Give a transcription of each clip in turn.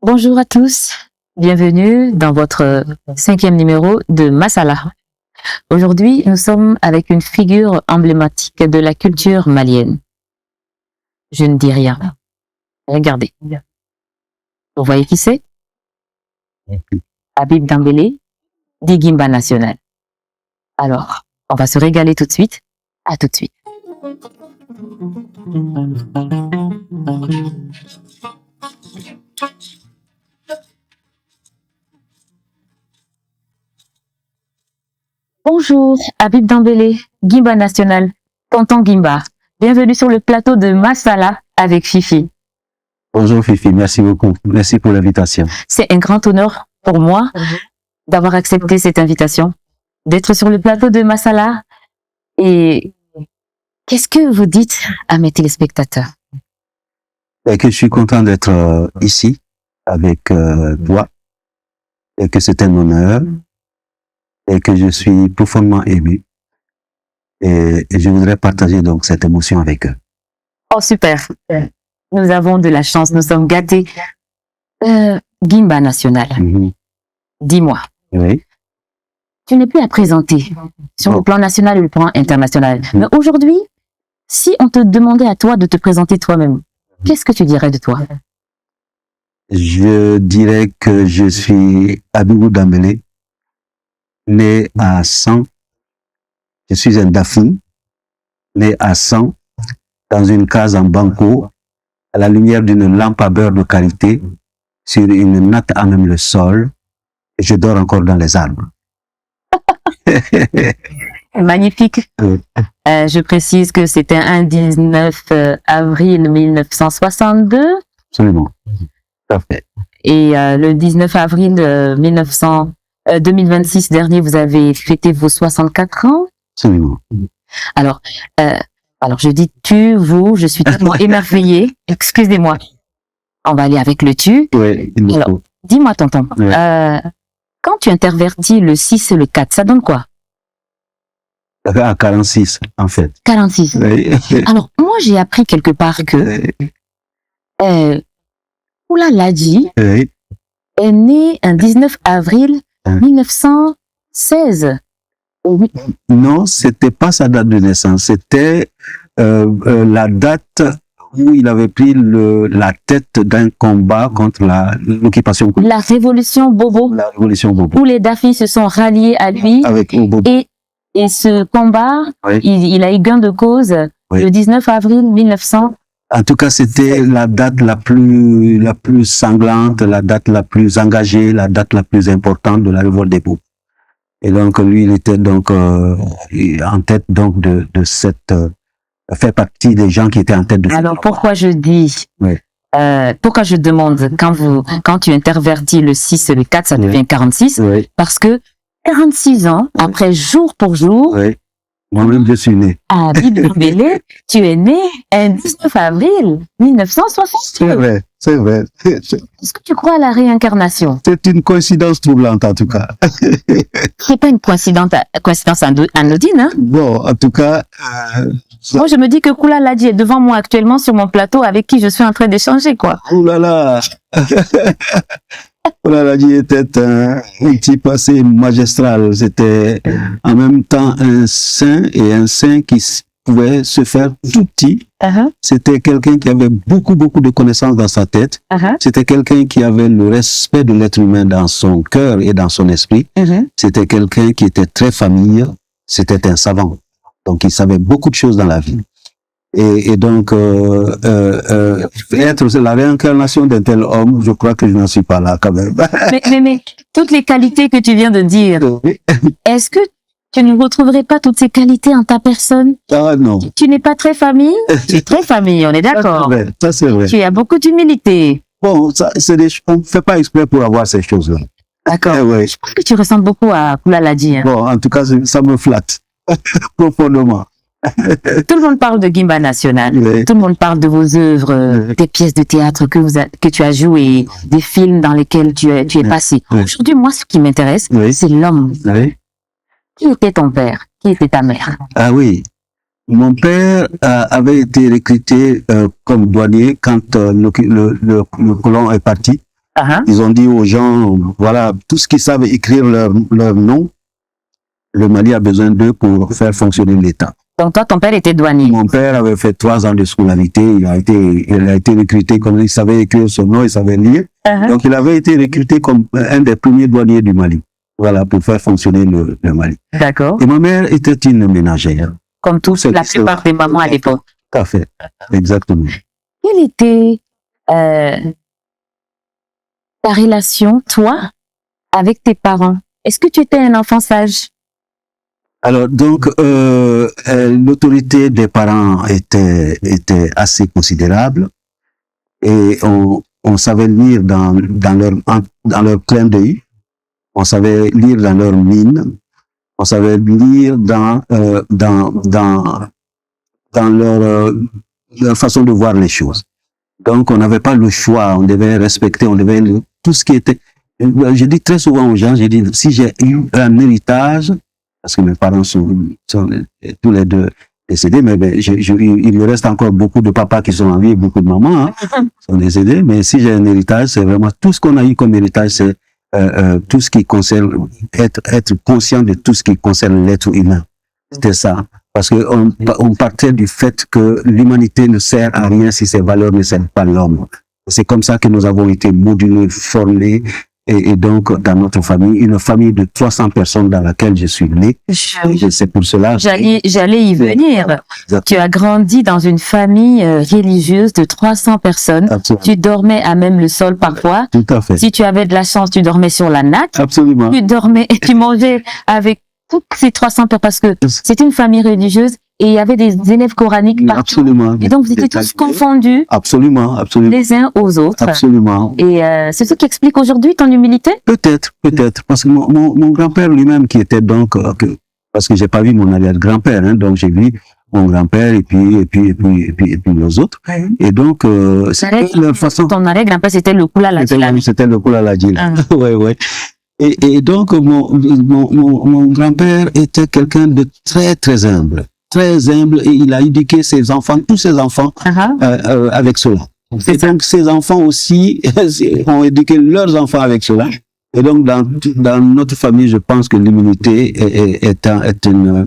Bonjour à tous, bienvenue dans votre 5e numéro de Masala. Aujourd'hui, nous sommes avec une figure emblématique de la culture malienne. Je ne dis rien. Regardez. Vous voyez qui c'est? Habib Dambélé, dit Guimba National. Alors, on va se régaler tout de suite. À tout de suite. Bonjour, Habib Dambélé, Guimba National, tonton Guimba. Bienvenue sur le plateau de Masala avec Fifi. Bonjour Fifi, merci beaucoup. Merci pour l'invitation. C'est un grand honneur pour moi d'avoir accepté cette invitation, d'être sur le plateau de Masala. Et qu'est-ce que vous dites à mes téléspectateurs? Et que je suis content d'être ici avec toi et que c'est un honneur et que je suis profondément ému et je voudrais partager donc cette émotion avec eux. Oh super, nous avons de la chance, nous sommes gâtés. Guimba National, dis-moi, Oui. tu n'es plus à présenter sur le plan national et le plan international. Mais aujourd'hui, si on te demandait à toi de te présenter toi-même, qu'est-ce que tu dirais de toi? Je dirais que je suis Habibou Dambélé, né à 100. Je suis un Dafi, né à 100, dans une case en banco, à la lumière d'une lampe à beurre de qualité, sur une natte à même le sol, et je dors encore dans les arbres. Magnifique. Je précise que c'était un 19 avril 1962. Absolument. Parfait. Et le 19 avril 2026 dernier, vous avez fêté vos 64 ans. Absolument. Alors je dis tu, vous, je suis tellement émerveillée. Excusez-moi. On va aller avec le tu. Oui, il me Alors, faut. dis-moi tonton, Oui. quand tu intervertis le 6 et le 4, ça donne quoi? À 46, en fait. 46. Oui. Alors, moi, j'ai appris quelque part que Oula Ladji Oui. est né un 19 avril 1916. Oui. Non, c'était pas sa date de naissance, c'était la date où il avait pris la tête d'un combat contre l'occupation, La révolution Bobo, la révolution Bobo. où les Dafis se sont ralliés à lui. Avec Bobo. Et ce combat, Oui. il a eu gain de cause Oui. le 19 avril 1900. En tout cas, c'était la date la plus sanglante, la date la plus engagée, la date la plus importante de la révolte des Bobos. Et donc, lui, il était donc en tête donc de cette fait partie des gens qui étaient en tête de. Alors pourquoi je dis, Oui. pourquoi je demande quand tu intervertis le 6 et le 4, ça devient 46, Oui. parce que 46 ans, après jour pour jour, Oui. Moi-même, je suis né. à Habib Dambélé, tu es né un 19 avril 1960. C'est vrai, c'est vrai. Est-ce que tu crois à la réincarnation? C'est une coïncidence troublante, en tout cas. C'est pas une coïncidence anodine, hein? Bon, en tout cas, Moi, je me dis que Koula Ladji est devant moi actuellement sur mon plateau avec qui je suis en train d'échanger, quoi. oh là là. Oh là là, il était un type assez magistral. C'était en même temps un saint et un saint qui pouvait se faire tout petit. C'était quelqu'un qui avait beaucoup de connaissances dans sa tête. C'était quelqu'un qui avait le respect de l'être humain dans son cœur et dans son esprit. C'était quelqu'un qui était très familier. C'était un savant. Donc, il savait beaucoup de choses dans la vie. Et donc, être la réincarnation d'un tel homme, je crois que je n'en suis pas là quand même. Mais toutes les qualités que tu viens de dire, est-ce que tu ne retrouverais pas toutes ces qualités en ta personne? Ah non. Tu n'es pas très famille? Tu es très famille, on est d'accord. Ça c'est vrai. Tu as beaucoup d'humilité. Bon, on ne fait pas exprès pour avoir ces choses-là. D'accord. Ouais. Je pense que tu ressembles beaucoup à Koula Ladji. Hein. Bon, en tout cas, ça me flatte profondément. Tout le monde parle de Guimba National. Oui. Tout le monde parle de vos œuvres, des pièces de théâtre que tu as jouées, des films dans lesquels tu es passé. Oui. Aujourd'hui, moi, ce qui m'intéresse, Oui. c'est l'homme. Oui. Qui était ton père? Qui était ta mère? Ah oui. Mon père avait été recruté comme douanier quand le colon est parti. Ils ont dit aux gens, voilà, tous ceux qui savent écrire leur nom, le Mali a besoin d'eux pour faire fonctionner l'État. Donc toi, ton père était douanier. Mon père avait fait 3 ans de scolarité. Il a été recruté comme il savait écrire son nom, il savait lire. Donc il avait été recruté comme un des premiers douaniers du Mali. Voilà, pour faire fonctionner le Mali. D'accord. Et ma mère était une ménagère. Comme tous, la plupart des mamans à l'époque. Tout à fait, exactement. Quelle était ta relation, toi, avec tes parents? Est-ce que tu étais un enfant sage? Alors, donc, l'autorité des parents était assez considérable et on savait lire dans leur clin d'œil, on savait lire dans leur mine, on savait lire dans leur façon de voir les choses. Donc, on n'avait pas le choix, on devait respecter, on devait tout ce qui était. Je dis très souvent aux gens, j'ai dit, si j'ai eu un héritage, parce que mes parents sont tous les deux décédés, mais il me reste encore beaucoup de papas qui sont en vie et beaucoup de mamans sont décédés, mais si j'ai un héritage, c'est vraiment tout ce qu'on a eu comme héritage, c'est tout ce qui concerne, être conscient de tout ce qui concerne l'être humain. C'était ça. Parce que on partait du fait que l'humanité ne sert à rien si ses valeurs ne servent pas l'homme. C'est comme ça que nous avons été modulés, formés, et donc dans notre famille, une famille de 300 personnes dans laquelle je suis né. C'est pour cela. J'allais y venir. Exactement. Tu as grandi dans une famille religieuse de 300 personnes. Absolument. Tu dormais à même le sol parfois. Tout à fait. Si tu avais de la chance, tu dormais sur la natte. Absolument. Tu mangeais avec toutes ces 300 personnes parce que c'était une famille religieuse et il y avait des élèves coraniques partout. Absolument. Et donc vous étiez tous confondus. Absolument, absolument. Les uns aux autres. Absolument. Et c'est ce qui explique aujourd'hui ton humilité? Peut-être. Parce que mon grand-père lui-même qui était donc, parce que j'ai pas vu mon arrière-grand-père, hein, donc j'ai vu mon grand-père et puis les autres. Et donc, c'était leur façon. Ton arrière-grand-père, c'était le Koula Ladjila. C'était le Koula Ladjila. Ouais. Et donc, mon grand-père était quelqu'un de très, très humble. Très humble, et il a éduqué ses enfants, tous ses enfants, avec cela. Et donc, ses enfants aussi ont éduqué leurs enfants avec cela. Et donc, dans notre famille, je pense que l'humilité est une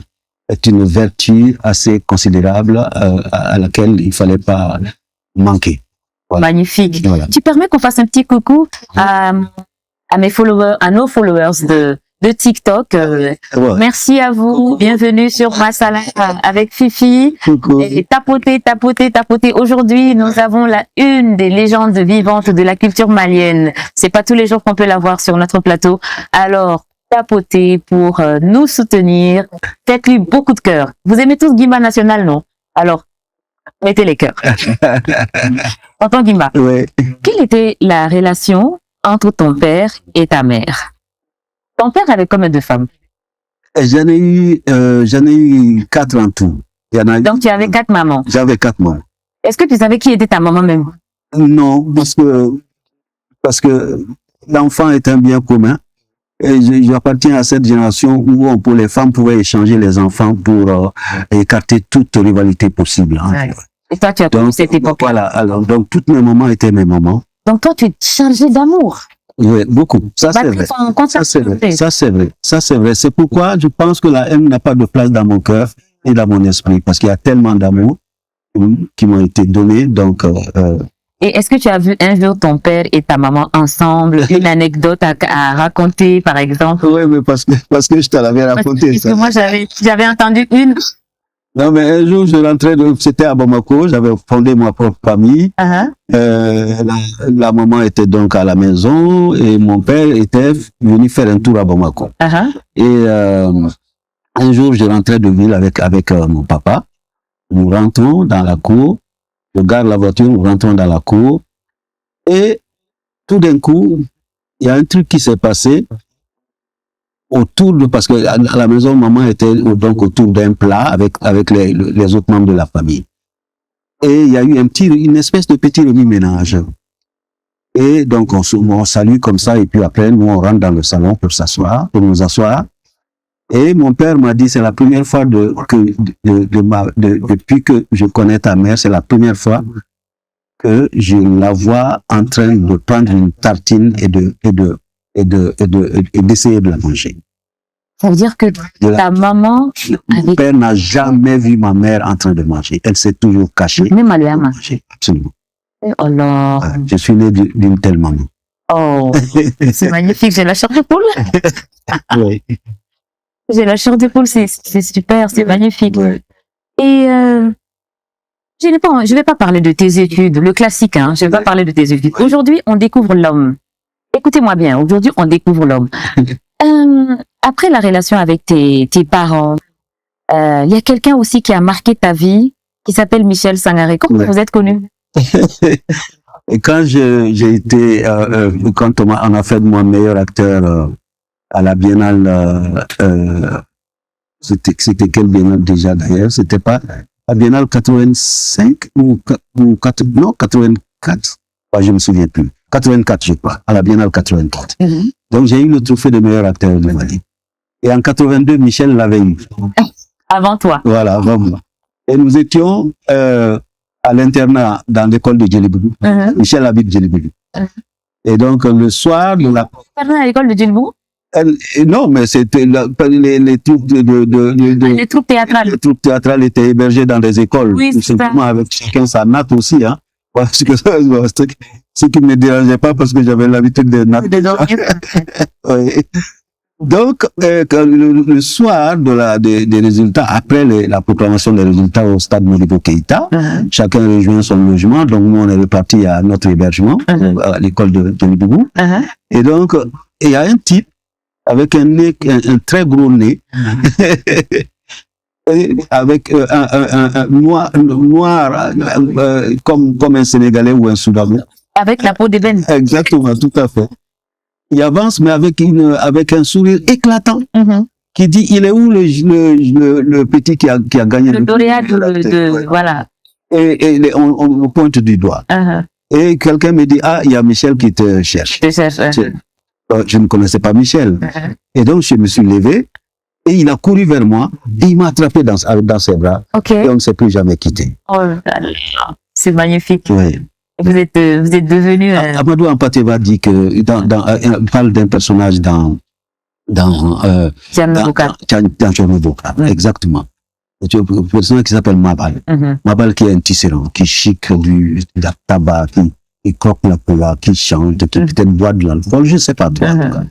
vertu assez considérable à laquelle il fallait pas manquer. Voilà. Magnifique. Voilà. Tu permets qu'on fasse un petit coucou à mes followers, à nos followers de TikTok. Merci à vous. Bienvenue sur Masala avec Fifi. Coucou. Et tapotez. Aujourd'hui, nous avons une des légendes vivantes de la culture malienne. C'est pas tous les jours qu'on peut la voir sur notre plateau. Alors, tapotez pour nous soutenir. Faites-lui beaucoup de cœurs. Vous aimez tous Guimba National, non? Alors, mettez les cœurs. Tonton Guimba. Ouais. Quelle était la relation entre ton père et ta mère? Ton père avait combien de femmes? J'en ai eu 4 en tout. Donc tu avais 4 mamans? J'avais 4 mamans. Est-ce que tu savais qui était ta maman même? Non, parce que l'enfant est un bien commun. Et j'appartiens à cette génération où pour les femmes pouvaient échanger les enfants pour écarter toute rivalité possible. Hein. Ouais. Et toi, tu as connu cette époque? Voilà. Alors, donc toutes mes mamans étaient mes mamans. Donc toi, tu es chargé d'amour. Oui, beaucoup. Ça, c'est vrai. Ça, c'est vrai. C'est pourquoi je pense que la haine n'a pas de place dans mon cœur et dans mon esprit, parce qu'il y a tellement d'amour qui m'ont été donnés. Donc, Et est-ce que tu as vu un jour ton père et ta maman ensemble, une anecdote à raconter, par exemple? Oui, mais parce que je te l'avais raconté. Parce que moi, j'avais entendu une. Non, mais un jour, je rentrais, c'était à Bamako, j'avais fondé ma propre famille. La maman était donc à la maison et mon père était venu faire un tour à Bamako. Et un jour, je rentrais de ville avec mon papa. Nous rentrons dans la cour, je garde la voiture, nous rentrons dans la cour. Et tout d'un coup, il y a un truc qui s'est passé. Parce que à la maison, maman était donc autour d'un plat avec les autres membres de la famille. Et il y a eu une espèce de petit remue-ménage. Et donc, on salue comme ça, et puis après, nous, on rentre dans le salon pour nous asseoir. Et mon père m'a dit, c'est la première fois depuis que je connais ta mère, c'est la première fois que je la vois en train de prendre une tartine et d'essayer de la manger. Ça veut dire que ta maman... Mon père n'a jamais vu ma mère en train de manger. Elle s'est toujours cachée. Même à manger. Absolument. Oh là. Je suis né d'une telle maman. Oh, c'est magnifique. J'ai la chair de poule. Oui. J'ai la chair de poule, c'est super, c'est magnifique. Oui. Et je vais pas parler de tes études, le classique, hein. Je vais pas parler de tes études. Aujourd'hui, on découvre l'homme. Écoutez-moi bien. Aujourd'hui, on découvre l'homme. Après la relation avec tes parents, il y a quelqu'un aussi qui a marqué ta vie, qui s'appelle Michel Sangaré. Comment vous êtes connus? Et quand j'ai été, quand on a fait de moi meilleur acteur à la Biennale, c'était quelle Biennale déjà d'ailleurs? C'était pas la Biennale 85 ou 84? Je me souviens plus. 84, je crois, à la Biennale 84. Donc j'ai eu le trophée de meilleur acteur de Mali. Et en 82, Michel l'avait eu. Avant toi. Voilà, avant moi. Et nous étions à l'internat dans l'école de Djelibougou. Michel habite Djelibougou. Et donc le soir de la... L'internat à l'école de Djelibougou? Non, mais c'était les troupes les troupes théâtrales. Les troupes théâtrales étaient hébergées dans des écoles. Oui, c'est ça. Avec chacun sa natte aussi, hein. Parce que ce qui ne me dérangeait pas parce que j'avais l'habitude de natter. Oui. Donc, le soir des résultats, après la proclamation des résultats au stade Modibo Keïta, chacun rejoint son logement. Donc, nous, on est reparti à notre hébergement, à l'école de Djelibougou. Et donc, il y a un type avec un nez, un très gros nez, avec un noir comme un Sénégalais ou un Soudanais. Avec la peau d'ébène. Exactement, tout à fait. Il avance, mais avec un sourire éclatant, qui dit, il est où le petit qui a gagné le lauréat voilà. Et on me pointe du doigt. Et quelqu'un me dit, il y a Michel qui te cherche. Je ne connaissais pas Michel. Et donc, je me suis levé, et il a couru vers moi, et il m'a attrapé dans ses bras. Et on ne s'est plus jamais quitté. Oh là là, c'est magnifique. Oui. Vous êtes devenu... Amadou Ampateba dit que, parle d'un personnage dans Tchernoboka. Exactement. C'est un personnage qui s'appelle Mabal. Mabal qui est un tisserand, qui chic du tabac, qui croque la cola, qui chante, qui peut-être boit de l'alcool, je ne sais pas toi. En tout cas.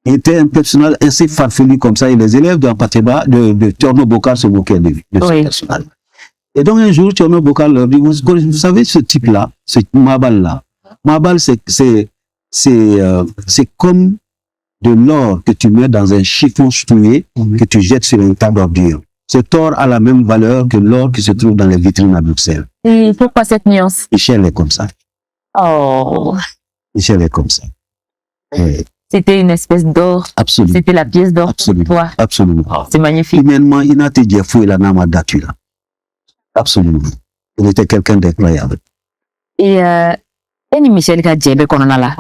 Il était un personnage assez farfelu comme ça, et les élèves d'Ampateba, de Tchernoboka se moquaient de ce personnage. Et donc un jour, Tchernoboka leur dit, vous savez ce type-là, ce Mabal-là, Mabal c'est comme de l'or que tu mets dans un chiffon troué, que tu jettes sur un tas d'ordures. Cet or a la même valeur que l'or qui se trouve dans les vitrines à Bruxelles. Et pourquoi cette nuance? Michel est comme ça. Oh. Michel est comme ça. Oui. C'était une espèce d'or. Absolument. C'était la pièce d'or pour toi. Absolument. Oh, c'est magnifique. Humainement, il n'a été fou et la nama datu là. Absolument. Il était quelqu'un d'incroyable. Et Michel Kadjebe Kononala.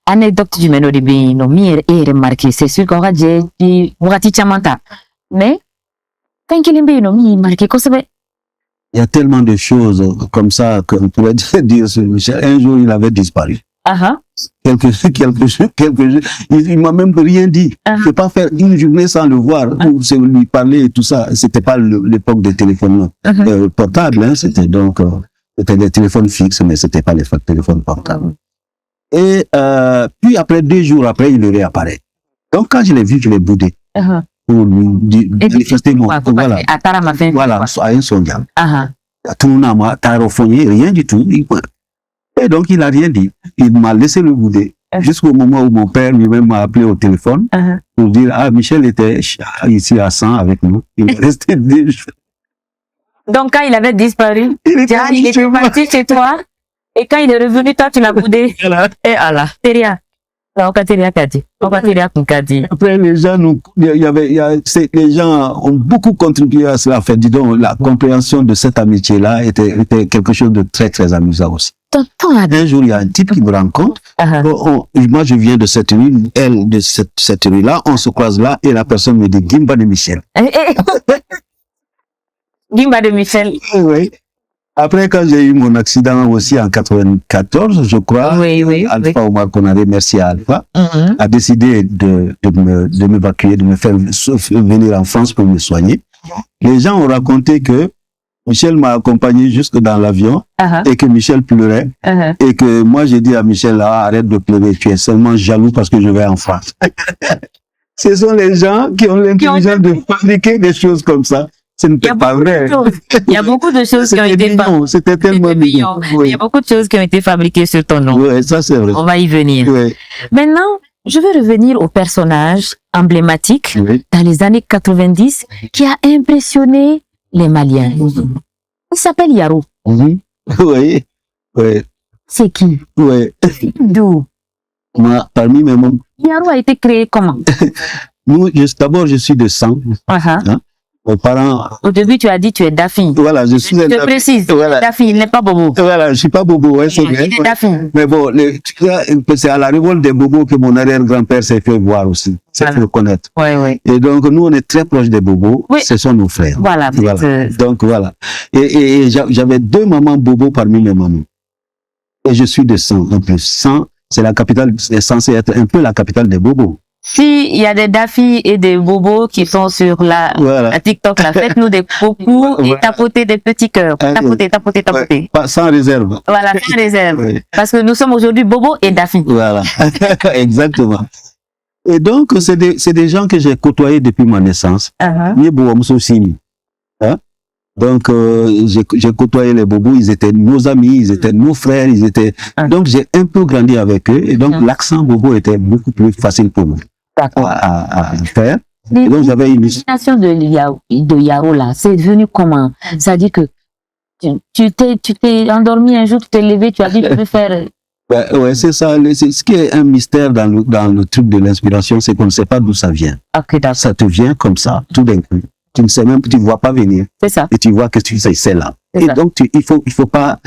Anecdote du Meno de Bino, mi est remarqué, c'est sûr qu'on a dit, Mourati Chamanta. Mais, quand il est mi marqué, quoi ça va? Il y a tellement de choses comme ça qu'on pourrait dire sur Michel. Un jour, il avait disparu. Quelques jours. Il m'a même rien dit. Je ne peux pas faire une journée sans le voir, ou lui parler et tout ça. C'était pas l'époque des téléphones portables, hein. C'était donc, c'était des téléphones fixes, mais c'était pas les téléphones portables. Et puis après 2 jours après, il réapparaît. Donc quand je l'ai vu, je l'ai boudé. Pour lui manifester mon... Voilà, à un sondage. Tout le monde m'a tarofogné, rien du tout. Et donc il n'a rien dit. Il m'a laissé le bouder. Jusqu'au moment où mon père lui-même m'a appelé au téléphone pour dire, Michel était ici à 100 avec nous. Il est resté 2 jours. Donc quand il avait disparu, il était parti chez toi. Et quand il est revenu, toi, tu l'as boudé. Et Allah, Teria. Après, les gens ont beaucoup contribué à cela. Fait, dis donc, la compréhension de cette amitié-là était quelque chose de très, très amusant aussi. Un jour, il y a un type qui me rencontre. Moi, je viens de cette rue, elle de cette rue-là. On se croise là et la personne me dit Gimba de Michel. Gimba de Michel. Oui. Après, quand j'ai eu mon accident aussi en 94, je crois, Alpha Omar Konaré, merci à Alpha, a décidé de m'évacuer, de me faire venir en France pour me soigner. Les gens ont raconté que Michel m'a accompagné jusque dans l'avion et que Michel pleurait et que moi j'ai dit à Michel, arrête de pleurer, tu es seulement jaloux parce que je vais en France. Ce sont les gens qui ont l'intelligence de fabriquer des choses comme ça. Ce n'était pas vrai. Il y a beaucoup de choses qui ont été fabriquées. C'était tellement mignon. Il y a beaucoup de choses qui ont été fabriquées sur ton nom. Oui, ça c'est vrai. On va y venir. Oui. Maintenant, je veux revenir au personnage emblématique dans les années 90 qui a impressionné les Maliens. Il s'appelle Yaro. Oui, oui. C'est qui? Oui. D'où? Moi, parmi mes membres. Yaro a été créé comment? Nous, d'abord, je suis de sang. Mes parents. Au début, tu as dit tu es Dafi. Voilà, je suis un Dafi. Je te précise, Dafi, il n'est pas Bobo. Voilà, je suis pas Bobo, c'est vrai. Il est Dafi. Mais bon, c'est à la révolte des Bobos que mon arrière-grand-père s'est fait voir aussi. C'est pour le connaître. Oui. Et donc, nous, on est très proches des Bobos. Oui. Ce sont nos frères. Voilà. Donc, voilà. Et j'avais 2 mamans Bobos parmi mes mamans. Et je suis de Sang, en plus. Sang, c'est la capitale, c'est censé être un peu la capitale des Bobos. Si il y a des Dafi et des Bobos qui sont sur la TikTok, là, faites-nous des coucous et tapotez des petits cœurs. Tapotez. Sans réserve. Voilà, sans réserve. Parce que nous sommes aujourd'hui Bobo et Dafi. Voilà. Exactement. Et donc, c'est des gens que j'ai côtoyés depuis ma naissance. Donc, j'ai côtoyé les Bobos, ils étaient nos amis, ils étaient nos frères, ils étaient... Donc, j'ai un peu grandi avec eux, et donc l'accent Bobo était beaucoup plus facile pour moi à faire. Et donc, j'avais une l'imagination de Yaro, là, c'est devenu comment? C'est-à-dire que tu t'es endormi un jour, tu t'es levé, tu as dit, je veux faire... Ouais, c'est ça. Ce qui est un mystère dans le truc de l'inspiration, c'est qu'on ne sait pas d'où ça vient. Ça te vient comme ça, tout d'un coup. Tu ne sais même, tu ne vois pas venir. C'est ça. Et tu vois que c'est là. Et donc, il faut pas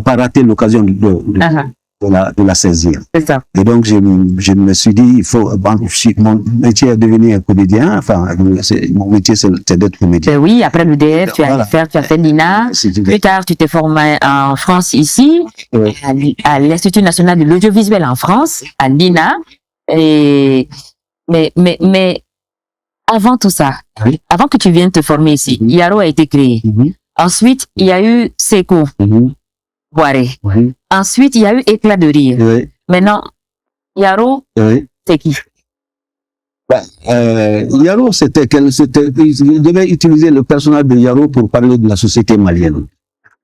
rater l'occasion de la saisir. C'est ça. Et donc, je me suis dit, mon métier est devenu un comédien. Enfin, mon métier, c'est d'être comédien. Oui, après le DF, tu as fait l'INA. Plus tard, tu t'es formé en France, ici, à l'Institut national de l'audiovisuel en France, à l'INA. Mais, avant tout ça, avant que tu viennes te former ici, Yaro a été créé. Ensuite, il y a eu Seko, Boiré. Ensuite, il y a eu Éclat de rire. Maintenant, Yaro, c'est qui? Yaro, je devais utiliser le personnage de Yaro pour parler de la société malienne.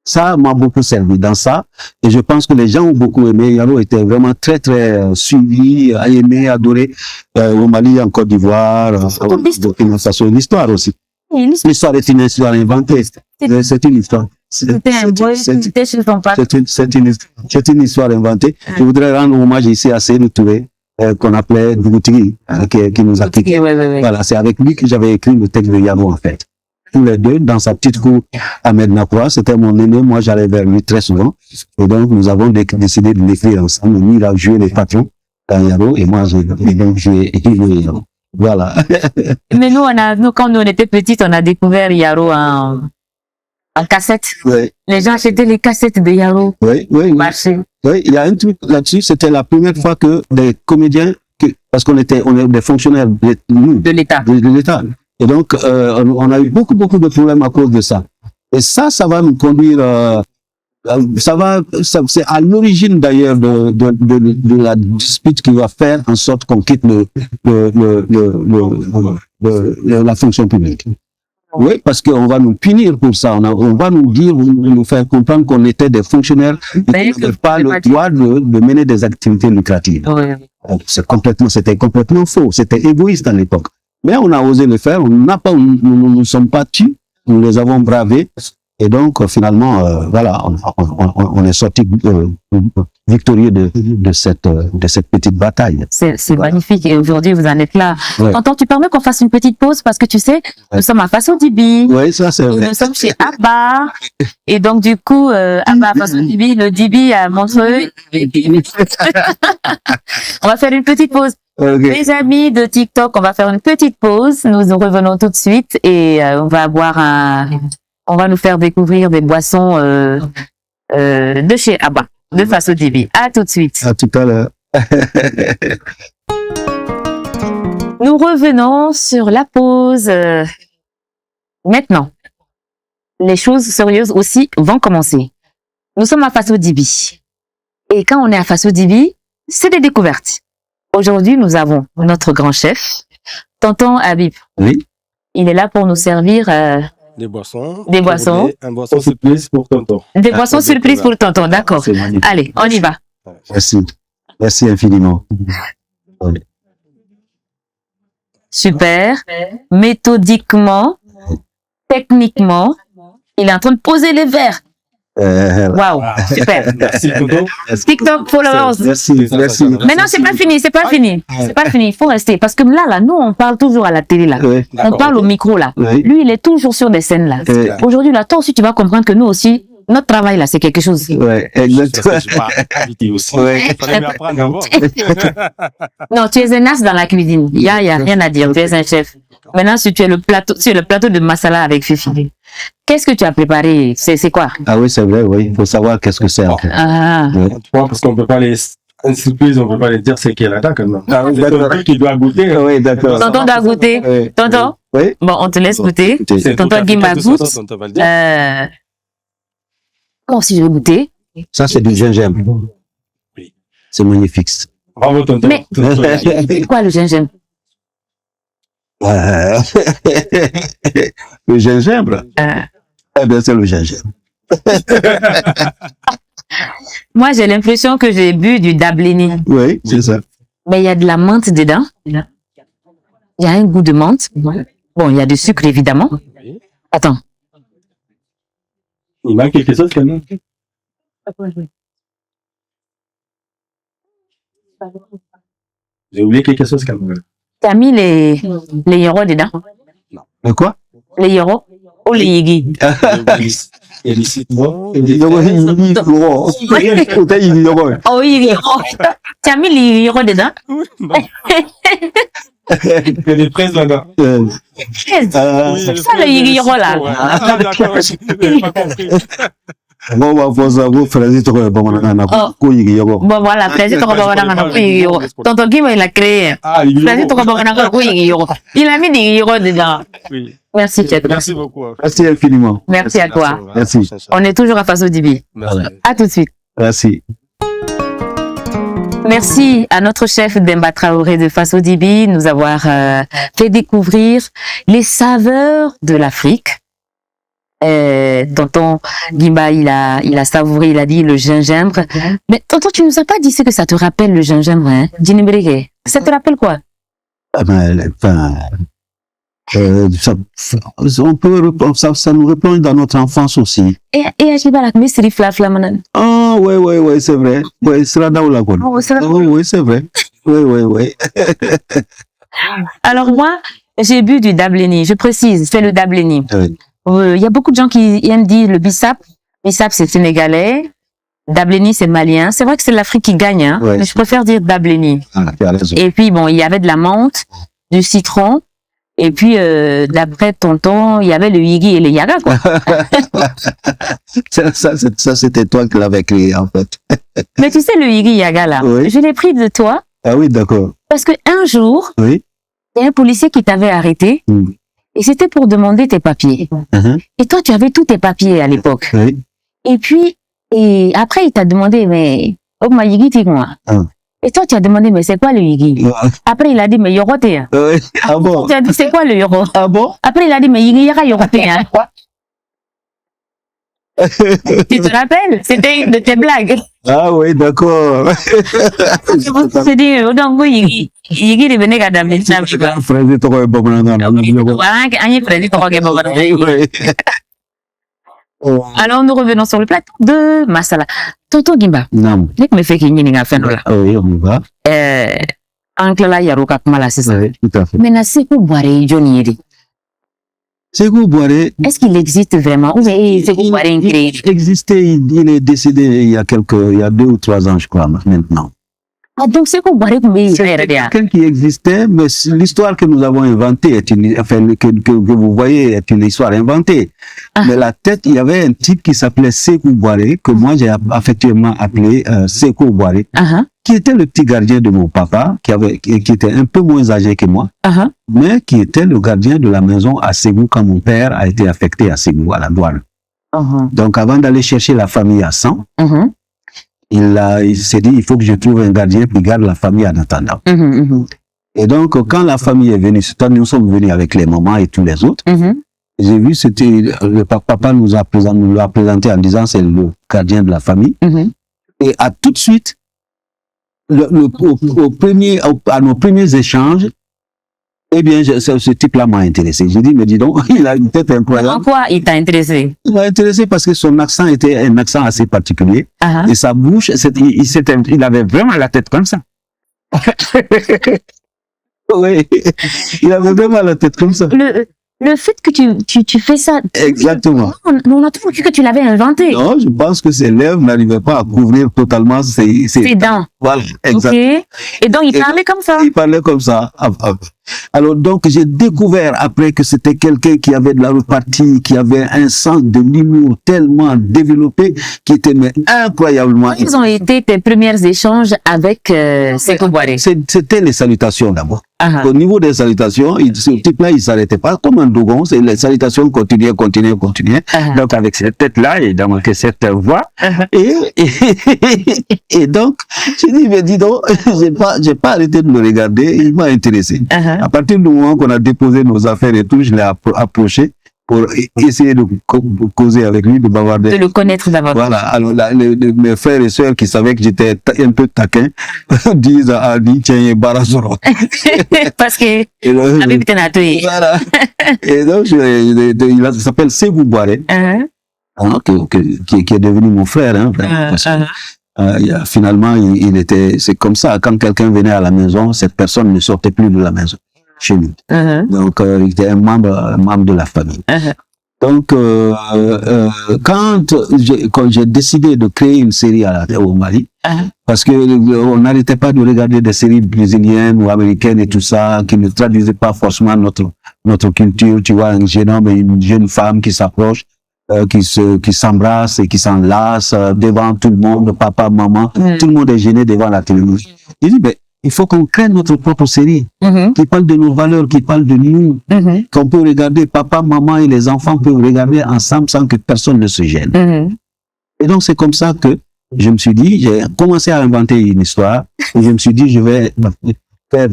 Ça m'a beaucoup servi dans ça. Et je pense que les gens ont beaucoup aimé. Yaro était vraiment très, très suivi, aimé, adoré au Mali, en Côte d'Ivoire, au Burkina Faso. L'histoire aussi. L'histoire est une histoire inventée. C'est une histoire. C'est une histoire inventée. Je voudrais rendre hommage ici à Seydou Touré, qu'on appelait Dougouti, qui nous a quittés. Voilà, c'est avec lui que j'avais écrit le texte de Yaro, en fait. Tous les deux, dans sa petite cour à Mednakoua, c'était mon aîné, moi j'allais vers lui très souvent. Et donc, nous avons décidé de l'écrire ensemble. Lui, il a joué les patrons dans Yaro, et moi, j'ai joué Yaro. Voilà. Mais nous, quand nous on était petites, on a découvert Yaro en cassette. Les gens achetaient les cassettes de Yaro. Oui, il y a un truc là-dessus, c'était la première fois que des comédiens, parce on est des fonctionnaires de l'État. Et donc, on a eu beaucoup de problèmes à cause de ça. Et ça va nous conduire, c'est à l'origine d'ailleurs de la dispute qui va faire en sorte qu'on quitte la fonction publique. Oui, parce qu'on va nous punir pour ça. On va nous dire, nous faire comprendre qu'on était des fonctionnaires qui n'avaient pas le droit de mener des activités lucratives. C'était complètement faux. C'était égoïste à l'époque. Mais on a osé le faire, nous ne sommes pas tués, nous les avons bravés. Et donc, finalement, voilà, on est sorti victorieux de cette petite bataille. C'est magnifique. Et aujourd'hui, vous en êtes là. Tonton, tu permets qu'on fasse une petite pause parce que tu sais, nous sommes à Faso Dibi. Oui, ça c'est vrai. Nous sommes chez Abba. Et donc, du coup, Abba, Faso Dibi, le Dibi à Montreuil. On va faire une petite pause. Les amis de TikTok, on va faire une petite pause. Nous revenons tout de suite et on va boire on va nous faire découvrir des boissons de chez Abba, de Faso Dibi. À tout de suite. À tout à l'heure. Nous revenons sur la pause. Maintenant, les choses sérieuses aussi vont commencer. Nous sommes à Faso Dibi. Et quand on est à Faso Dibi, c'est des découvertes. Aujourd'hui, nous avons notre grand chef, Tonton Habib. Oui. Il est là pour nous servir des boissons. Des boissons. Un boisson surprise pour Tonton. Des boissons surprises pour Tonton, d'accord. Allez, on y va. Merci. Merci infiniment. Oui. Super. Méthodiquement, techniquement, il est en train de poser les verres. Waouh, super. Merci Tonton. TikTok followers. Merci. Mais non, c'est pas fini, c'est pas fini. C'est pas fini, il faut rester. Parce que là, nous, on parle toujours à la télé, là. Oui. On parle au micro, là. Oui. Lui, il est toujours sur des scènes, là. Aujourd'hui, là, toi aussi, tu vas comprendre que nous aussi, notre travail, là, c'est quelque chose. Oui, exactement. Je suis pas invité aussi. Oui. Il fallait m'apprendre d'abord. Non, tu es un as dans la cuisine. Il y a rien à dire. Tu es un chef. Maintenant, si tu es sur le plateau de Masala avec Fifi, qu'est-ce que tu as préparé? C'est quoi? Ah oui, c'est vrai, oui. Il faut savoir qu'est-ce que c'est. En fait. Ah. Oui. Parce qu'on peut pas les... Une surprise, on peut pas les dire c'est qui est là-dedans quand même. Ah oui, C'est d'accord. Tonton qui doit goûter. Oui, d'accord. Tonton doit goûter. Oui. Tonton? Oui. Bon, on te laisse goûter. Écoutez. C'est Tonton tout à fait Guimba quelque chose, goûte. Tonton va le dire. Bon, si je veux goûter. Ça, c'est du gingembre. Oui. C'est magnifique. Bravo Tonton. Mais- Tonton, C'est quoi le gingembre? Le gingembre. Eh bien, c'est le gingembre. Moi, j'ai l'impression que j'ai bu du dablini. Oui, c'est ça. Mais il y a de la menthe dedans. Il y a un goût de menthe. Bon, il y a du sucre, évidemment. Oui. Attends. Il manque quelque chose quand même. J'ai oublié quelque chose quand même. Tu as mis les héros dedans? Le quoi? Les héros? Ou les yigi? Il y a des citrons. Oh, Oh, yigi. Tu as mis les héros dedans? Non. Il y a des fraises là-dedans. C'est ça le yigi là. Ah, d'accord. Je n'ai pas compris. Bon, on va voir ça, vous frères, c'est quoi, bon, on a Oh. quoi, Bon, voilà, plaisir, Tonton Guimba, il a créé. Ah, il Plaisir, il a mis des héros dedans. Oui. Merci, Tchèque. Merci beaucoup. Merci infiniment. Merci à toi. Merci. On est toujours à Faso Dibi. Merci. À tout de suite. Merci. Merci à notre chef Demba Traoré de Faso Dibi nous avoir fait découvrir les saveurs de l'Afrique. Tonton Guimba, il a savouré, il a dit le gingembre. Mais tonton, tu nous as pas dit ce que ça te rappelle le gingembre, hein? Djinibirige. Ça te rappelle quoi? Ah ben, enfin, ça nous replonge dans notre enfance aussi. Et Ajibalak, mais c'est flaflamanan. Ah, ouais, c'est vrai. Ouais, c'est là là, quoi. Oh, c'est là. Oui, c'est vrai. Oui. Alors moi, j'ai bu du dableni. Je précise, c'est le dableni. Oui. Il y a beaucoup de gens qui aiment dire le bissap. Bissap, c'est sénégalais. Dableni, c'est malien. C'est vrai que c'est l'Afrique qui gagne, hein. Ouais. Mais je préfère dire dableni. Ah, tu as raison. Et puis, bon, il y avait de la menthe, du citron. Et puis, d'après tonton, il y avait le yigi et le yaga, quoi. Ça, c'était toi qui l'avais créé, en fait. Mais tu sais, le yigi yaga, là, Oui. je l'ai pris de toi Ah oui, d'accord. parce que un jour, Oui. il y a un policier qui t'avait arrêté. Mm. Et c'était pour demander tes papiers. Mhm. Et toi, tu avais tous tes papiers à l'époque. Oui. Et puis, après, il t'a demandé, mais, oh, ma yigi, t'es quoi? Ah. Et toi, tu as demandé, mais c'est quoi le yigi? Après, il a dit, mais yorote. Hein. Oui. Ah bon? Tu as dit, c'est quoi le yoro? Ah bon? Après, il a dit, mais yigi, yara yorote. Hein. Tu te rappelles? C'était une de tes blagues. Ah oui, d'accord. Je me dit, donc, yigi, il venait à Dablin. Frère, c'est toi, bon, Voilà, Annie Freddy, tu oui. Alors, nous revenons sur le plateau de Masala. Tonton Guimba, Non. dès que me fait qu'il y a fait là. Oui, on y va. Uncle la yaruka kumala c'est ça. Oui, tout à fait. Mais na c'est pour boire Johnny Yeri. Sékou Boiré, Est-ce qu'il existe vraiment? Ou bien c'est pour boire un créé? il existait, il est décédé il y a 2 ou 3 ans, je crois, maintenant. Ah, donc c'est quoi c'est quelqu'un qui existait, mais l'histoire que nous avons inventée que vous voyez est une histoire inventée. Mais la tête, il y avait un type qui s'appelait Sékou Boiré, que moi j'ai affectueusement appelé Sékou Boiré, qui était le petit gardien de mon papa, qui était un peu moins âgé que moi, mais qui était le gardien de la maison à Ségou quand mon père a été affecté à Ségou, à la douane. Donc avant d'aller chercher la famille à 100, il s'est dit, il faut que je trouve un gardien qui garde la famille en attendant. Et donc, quand la famille est venue, nous sommes venus avec les mamans et tous les autres, j'ai vu, le papa nous l'a présenté en disant, c'est le gardien de la famille. Et tout de suite, à nos premiers échanges, eh bien, ce type-là m'a intéressé. J'ai dit, mais dis donc, il a une tête incroyable. En quoi il t'a intéressé? Il m'a intéressé parce que son accent était un accent assez particulier. Et sa bouche, il avait vraiment la tête comme ça. Oui, il avait vraiment la tête comme ça. Le fait que tu fais ça... Exactement. On a toujours cru que tu l'avais inventé. Non, je pense que ses lèvres n'arrivaient pas à couvrir totalement ses dents. Voilà, exactement. Okay. Et donc, il parlait comme ça. Il parlait comme ça. Alors, donc, j'ai découvert après que c'était quelqu'un qui avait de la repartie, qui avait un sens de l'humour tellement développé, qui était incroyablement... Quels ont été tes premiers échanges avec Sékou Boiré? C'était les salutations d'abord. Au niveau des salutations, ce type-là, il s'arrêtait pas comme un dogon. Les salutations continuaient. Donc, avec cette tête-là, et donc cette voix. Et donc, j'ai dit, mais dis donc, j'ai pas arrêté de le regarder. Il m'a intéressé. À partir du moment qu'on a déposé nos affaires et tout, je l'ai approché pour essayer de causer avec lui, de bavarder. De le connaître d'abord. Voilà. Alors, mes frères et sœurs qui savaient que j'étais un peu taquin, disent à Ali, tiens, Barazoro. Parce que, voilà. Et donc, il s'appelle Sékou Boiré, qui est devenu mon frère, parce que, finalement, c'est comme ça, quand quelqu'un venait à la maison, cette personne ne sortait plus de la maison. Chez lui. Donc, il était un membre de la famille. Donc, quand j'ai décidé de créer une série au Mali, parce que on n'arrêtait pas de regarder des séries brésiliennes ou américaines et tout ça, qui ne traduisaient pas forcément notre culture. Tu vois, un jeune homme et une jeune femme qui s'approchent, qui s'embrassent et qui s'enlacent devant tout le monde, papa, maman, tout le monde est gêné devant la télévision. Il dit, ben, il faut qu'on crée notre propre série qui parle de nos valeurs, qui parle de nous, qu'on peut regarder, papa, maman et les enfants peuvent regarder ensemble sans que personne ne se gêne. Et donc, c'est comme ça que je me suis dit, j'ai commencé à inventer une histoire et je me suis dit, je vais faire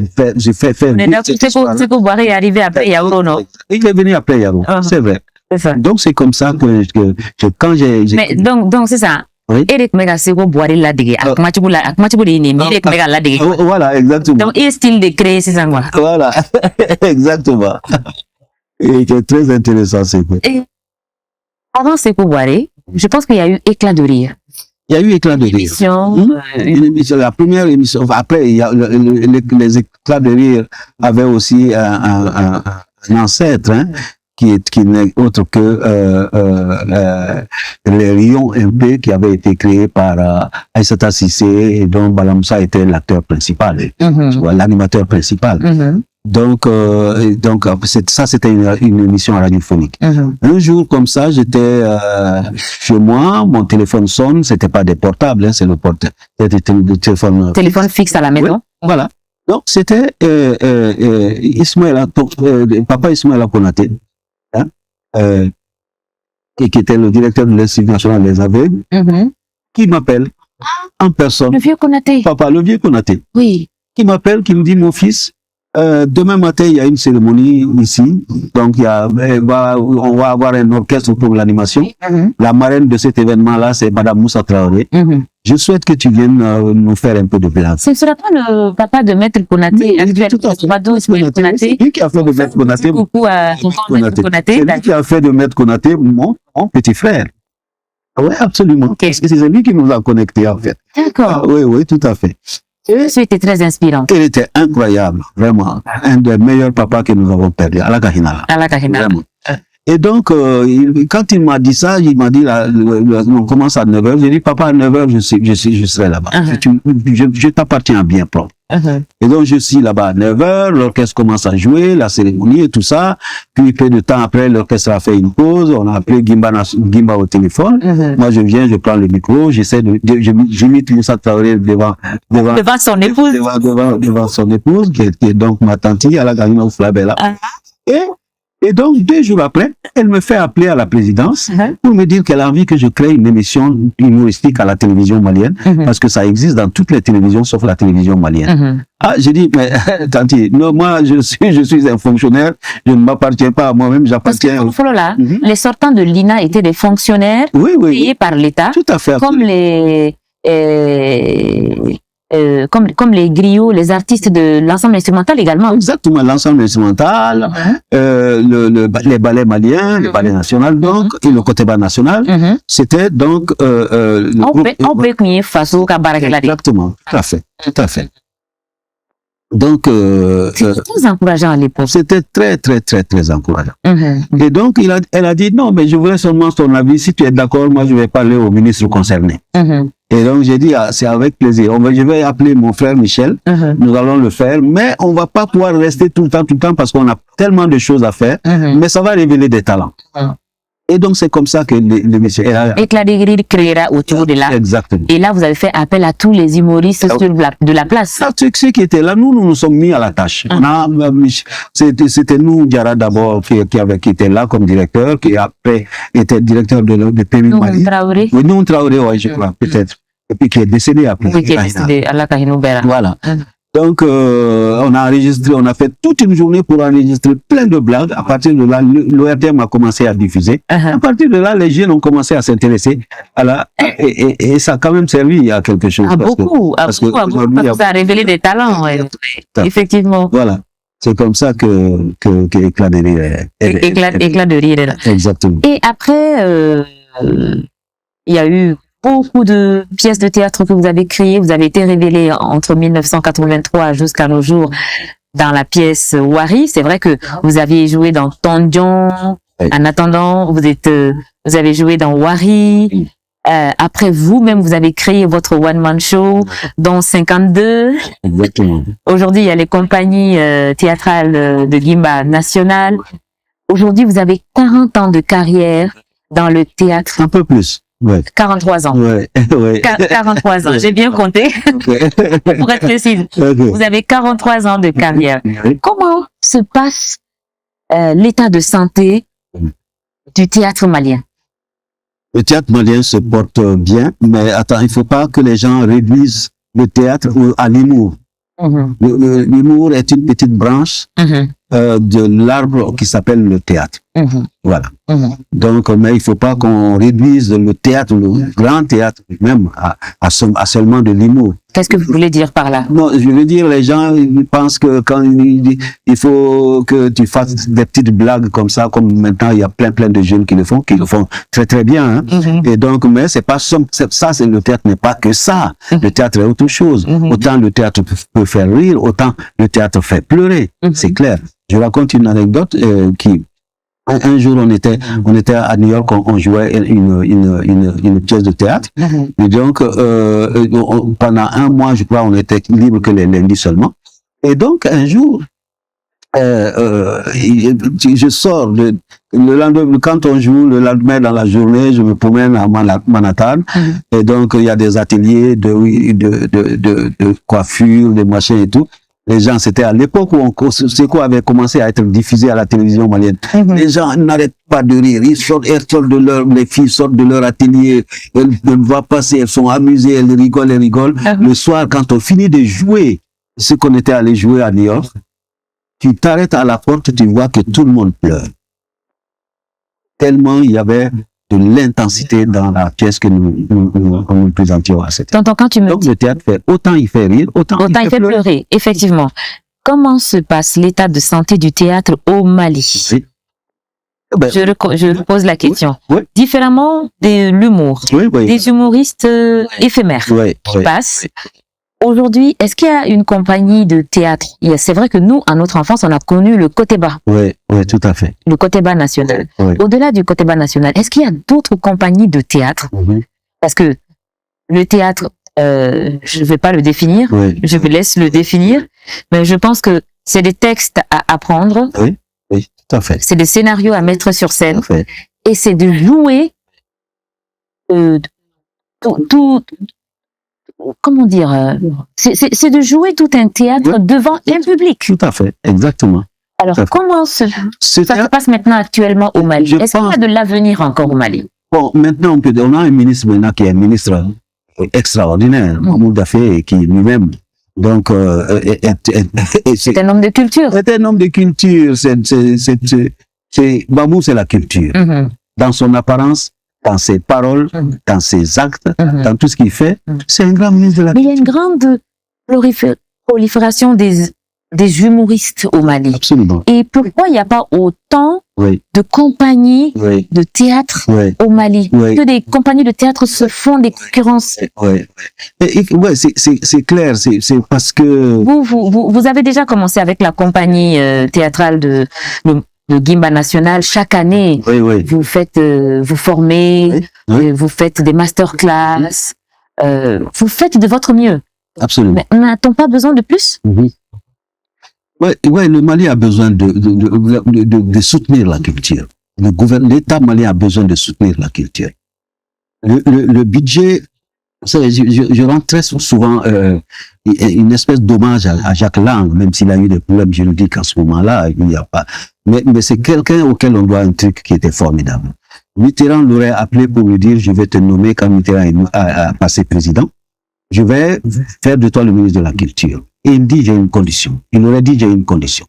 Sékou Boiré est arrivé après Yaro, non? Il est venu après Yaro, c'est vrai. Donc, c'est comme ça que quand j'ai... Mais donc, c'est ça. Oui. Voilà, exactement. Donc, il est style de créer, c'est ça, quoi. Voilà, exactement. Et c'est très intéressant, c'est quoi. Avant Sékou Boiré, je pense qu'il y a eu Éclat de rire. Il y a eu Éclat de rire. Une émission, la première émission. Après, il y a les Éclats de rire avaient aussi un ancêtre, qui n'est autre que les Rions MP qui avait été créé par Aïssata Cissé et dont Balamoussa était l'acteur principal, l'animateur principal. Donc ça c'était une émission radiophonique. Un jour comme ça, j'étais chez moi, mon téléphone sonne, c'était pas des portables, c'est le portable, c'était le téléphone fixe à la maison. Oui, voilà. Donc c'était papa Ismaël Konaté, qui était le directeur de l'Institut national des aveugles, qui m'appelle en personne. Le vieux Konaté. Papa, le vieux Konaté. Oui. Qui m'appelle, qui me dit, mon fils, demain matin, il y a une cérémonie ici. Donc, on va avoir un orchestre pour l'animation. La marraine de cet événement-là, c'est Madame Moussa Traoré. Je souhaite que tu viennes nous faire un peu de blague. Ce ne sera pas le papa de Maître Konaté, C'est lui qui a fait de Maître Konaté. Coucou à Konaté. C'est lui qui a fait de Maître Konaté mon petit frère. Oui, absolument. Parce que c'est lui qui nous a connectés, en fait. D'accord. Oui, tout à fait. C'était très inspirant. Il était incroyable, vraiment. Un des meilleurs papas que nous avons perdu, à la Kahinala. À la Kahinala. Et donc, quand il m'a dit ça, il m'a dit, on commence à 9h. J'ai dit, papa, à 9h, je serai là-bas. Je t'appartiens bien propre. Et donc, je suis là-bas à 9h, l'orchestre commence à jouer, la cérémonie et tout ça. Puis, peu de temps après, l'orchestre a fait une pause. On a appelé Gimba au téléphone. Moi, je viens, je prends le micro, j'imite Moussa Traoré devant son épouse. Devant son épouse, qui est donc ma tante, Alagarina Ouflabella. Et donc, 2 jours après, elle me fait appeler à la présidence pour me dire qu'elle a envie que je crée une émission humoristique à la télévision malienne, parce que ça existe dans toutes les télévisions sauf la télévision malienne. Ah, j'ai dit, mais tanti, non, moi, je suis un fonctionnaire, je ne m'appartiens pas à moi-même, j'appartiens. Parce que, là, les sortants de l'INA étaient des fonctionnaires payés par l'État, tout à fait, comme les comme les griots, les artistes de l'ensemble instrumental également. Exactement, l'ensemble instrumental, les ballets maliens, le ballet national donc, et le Koteba national. C'était donc exactement, tout à fait, tout à fait. Donc, c'était très encourageant à l'époque. C'était très, très, très, très encourageant. Et donc, elle a dit, non, mais je voudrais seulement ton avis. Si tu es d'accord, moi, je vais parler au ministre concerné. Et donc, j'ai dit, c'est avec plaisir. Je vais appeler mon frère Michel. Nous allons le faire. Mais on va pas pouvoir rester tout le temps parce qu'on a tellement de choses à faire. Mais ça va révéler des talents. Et donc, c'est comme ça que le monsieur... Éclat de Gris créera autour de là. Exactement. Et là, vous avez fait appel à tous les humoristes de la place. Ceux qui étaient là, nous nous sommes mis à la tâche. C'était nous, Diarra d'abord, qui était là comme directeur, qui après était directeur de PMI Mali. Traoré. Oui, nous, Traoré, ouais, je crois, peut-être. Et puis qui est décédé après. Oui, qui est décédé à la Kahinoubera. Voilà. Donc, on a enregistré, on a fait toute une journée pour enregistrer plein de blagues. À partir de là, l'ORTM a commencé à diffuser. À partir de là, les jeunes ont commencé à s'intéresser à la, et ça a quand même servi à quelque chose. Parce que ça a révélé des talents, effectivement. Voilà. C'est comme ça que Éclat de Rire Éclat de Rire est là. Exactement. Et après, il y a eu beaucoup de pièces de théâtre que vous avez créées. Vous avez été révélé entre 1983 jusqu'à nos jours dans la pièce Wari. C'est vrai que vous aviez joué dans Tondion. En attendant, vous avez joué dans Wari. Après vous-même, vous avez créé votre one-man show dans 52. Exactement. Aujourd'hui, il y a les compagnies théâtrales de Gimba National. Aujourd'hui, vous avez 40 ans de carrière dans le théâtre. Un peu plus. Ouais. 43 ans. Ouais. 43 ans. J'ai bien compté. Pour être précise. Vous avez 43 ans de carrière. Comment se passe l'état de santé du théâtre malien? Le théâtre malien se porte bien, mais attends, il faut pas que les gens réduisent le théâtre à l'humour. L'humour est une petite branche de l'arbre qui s'appelle le théâtre. Voilà. Donc, mais il faut pas qu'on réduise le théâtre, le grand théâtre, même à seulement de l'humour. Qu'est-ce que vous voulez dire par là? Non, je veux dire, les gens ils pensent que quand il faut que tu fasses des petites blagues comme ça, comme maintenant il y a plein de jeunes qui le font très très bien. Hein? Et donc, mais c'est pas ça, c'est le théâtre n'est pas que ça. Le théâtre est autre chose. Autant le théâtre peut faire rire, autant le théâtre fait pleurer. C'est clair. Je raconte une anecdote qui un jour on était à New York, on jouait une pièce de théâtre. Et donc pendant un mois, je crois, on était libre que les lundis seulement. Et donc un jour, je sors le lendemain, quand on joue le lendemain dans la journée, je me promène à Manhattan. Et donc il y a des ateliers de coiffure, de machins et tout. Les gens, c'était à l'époque où Seko avait commencé à être diffusé à la télévision malienne. Les gens n'arrêtent pas de rire. Les filles sortent de leur atelier. Elles voient passer, elles sont amusées, elles rigolent. Le soir, quand on finit de jouer ce qu'on était allé jouer à New York, tu t'arrêtes à la porte, tu vois que tout le monde pleure. Tellement il y avait de l'intensité dans la pièce que nous présentions à cette. Donc, quand tu me dis... le théâtre fait autant il fait rire, autant il fait pleurer. Effectivement. Comment se passe l'état de santé du théâtre au Mali? Oui. Je pose la question. Différemment de l'humour, des humoristes éphémères qui passent. Aujourd'hui, est-ce qu'il y a une compagnie de théâtre? C'est vrai que nous, à notre enfance, on a connu le Koteba. Oui, tout à fait. Le Koteba national. Oui. Au-delà du Koteba national, est-ce qu'il y a d'autres compagnies de théâtre? Parce que le théâtre, je ne vais pas le définir, je vous laisse le définir, mais je pense que c'est des textes à apprendre. Oui, tout à fait. C'est des scénarios à mettre sur scène. Tout à fait. Et c'est de jouer comment dire, c'est de jouer tout un théâtre devant un public. Tout à fait, exactement. Alors, comment ça se passe maintenant actuellement au Mali? Est-ce qu'il y a de l'avenir encore au Mali? Bon, maintenant, on a un ministre maintenant qui est un ministre extraordinaire, Mahmoud Daffé, qui lui-même, donc, c'est un homme de culture. C'est un homme de culture. Bamou, c'est la culture. Dans son apparence, dans ses paroles, dans ses actes, dans tout ce qu'il fait, c'est un grand ministre de la culture. Mais il y a une grande prolifération des humoristes au Mali. Absolument. Et pourquoi il n'y a pas autant de compagnies de théâtre au Mali? Que des compagnies de théâtre se font des concurrences. C'est clair, c'est parce que... Vous avez déjà commencé avec la compagnie théâtrale de Gimba National. Chaque année, vous faites, vous formez, vous faites des masterclass, vous faites de votre mieux. Absolument. Mais n'a-t-on pas besoin de plus? Le Mali a besoin de soutenir la culture. L'État malien a besoin de soutenir la culture. Le budget, vous savez, je rends très souvent une espèce d'hommage à Jacques Lang, même s'il a eu des problèmes juridiques à ce moment-là, il n'y a pas. Mais c'est quelqu'un auquel on doit un truc qui était formidable. Mitterrand l'aurait appelé pour lui dire, je vais te nommer quand Mitterrand a passé président. Je vais faire de toi le ministre de la Culture. Et il dit, j'ai une condition. Il aurait dit, j'ai une condition.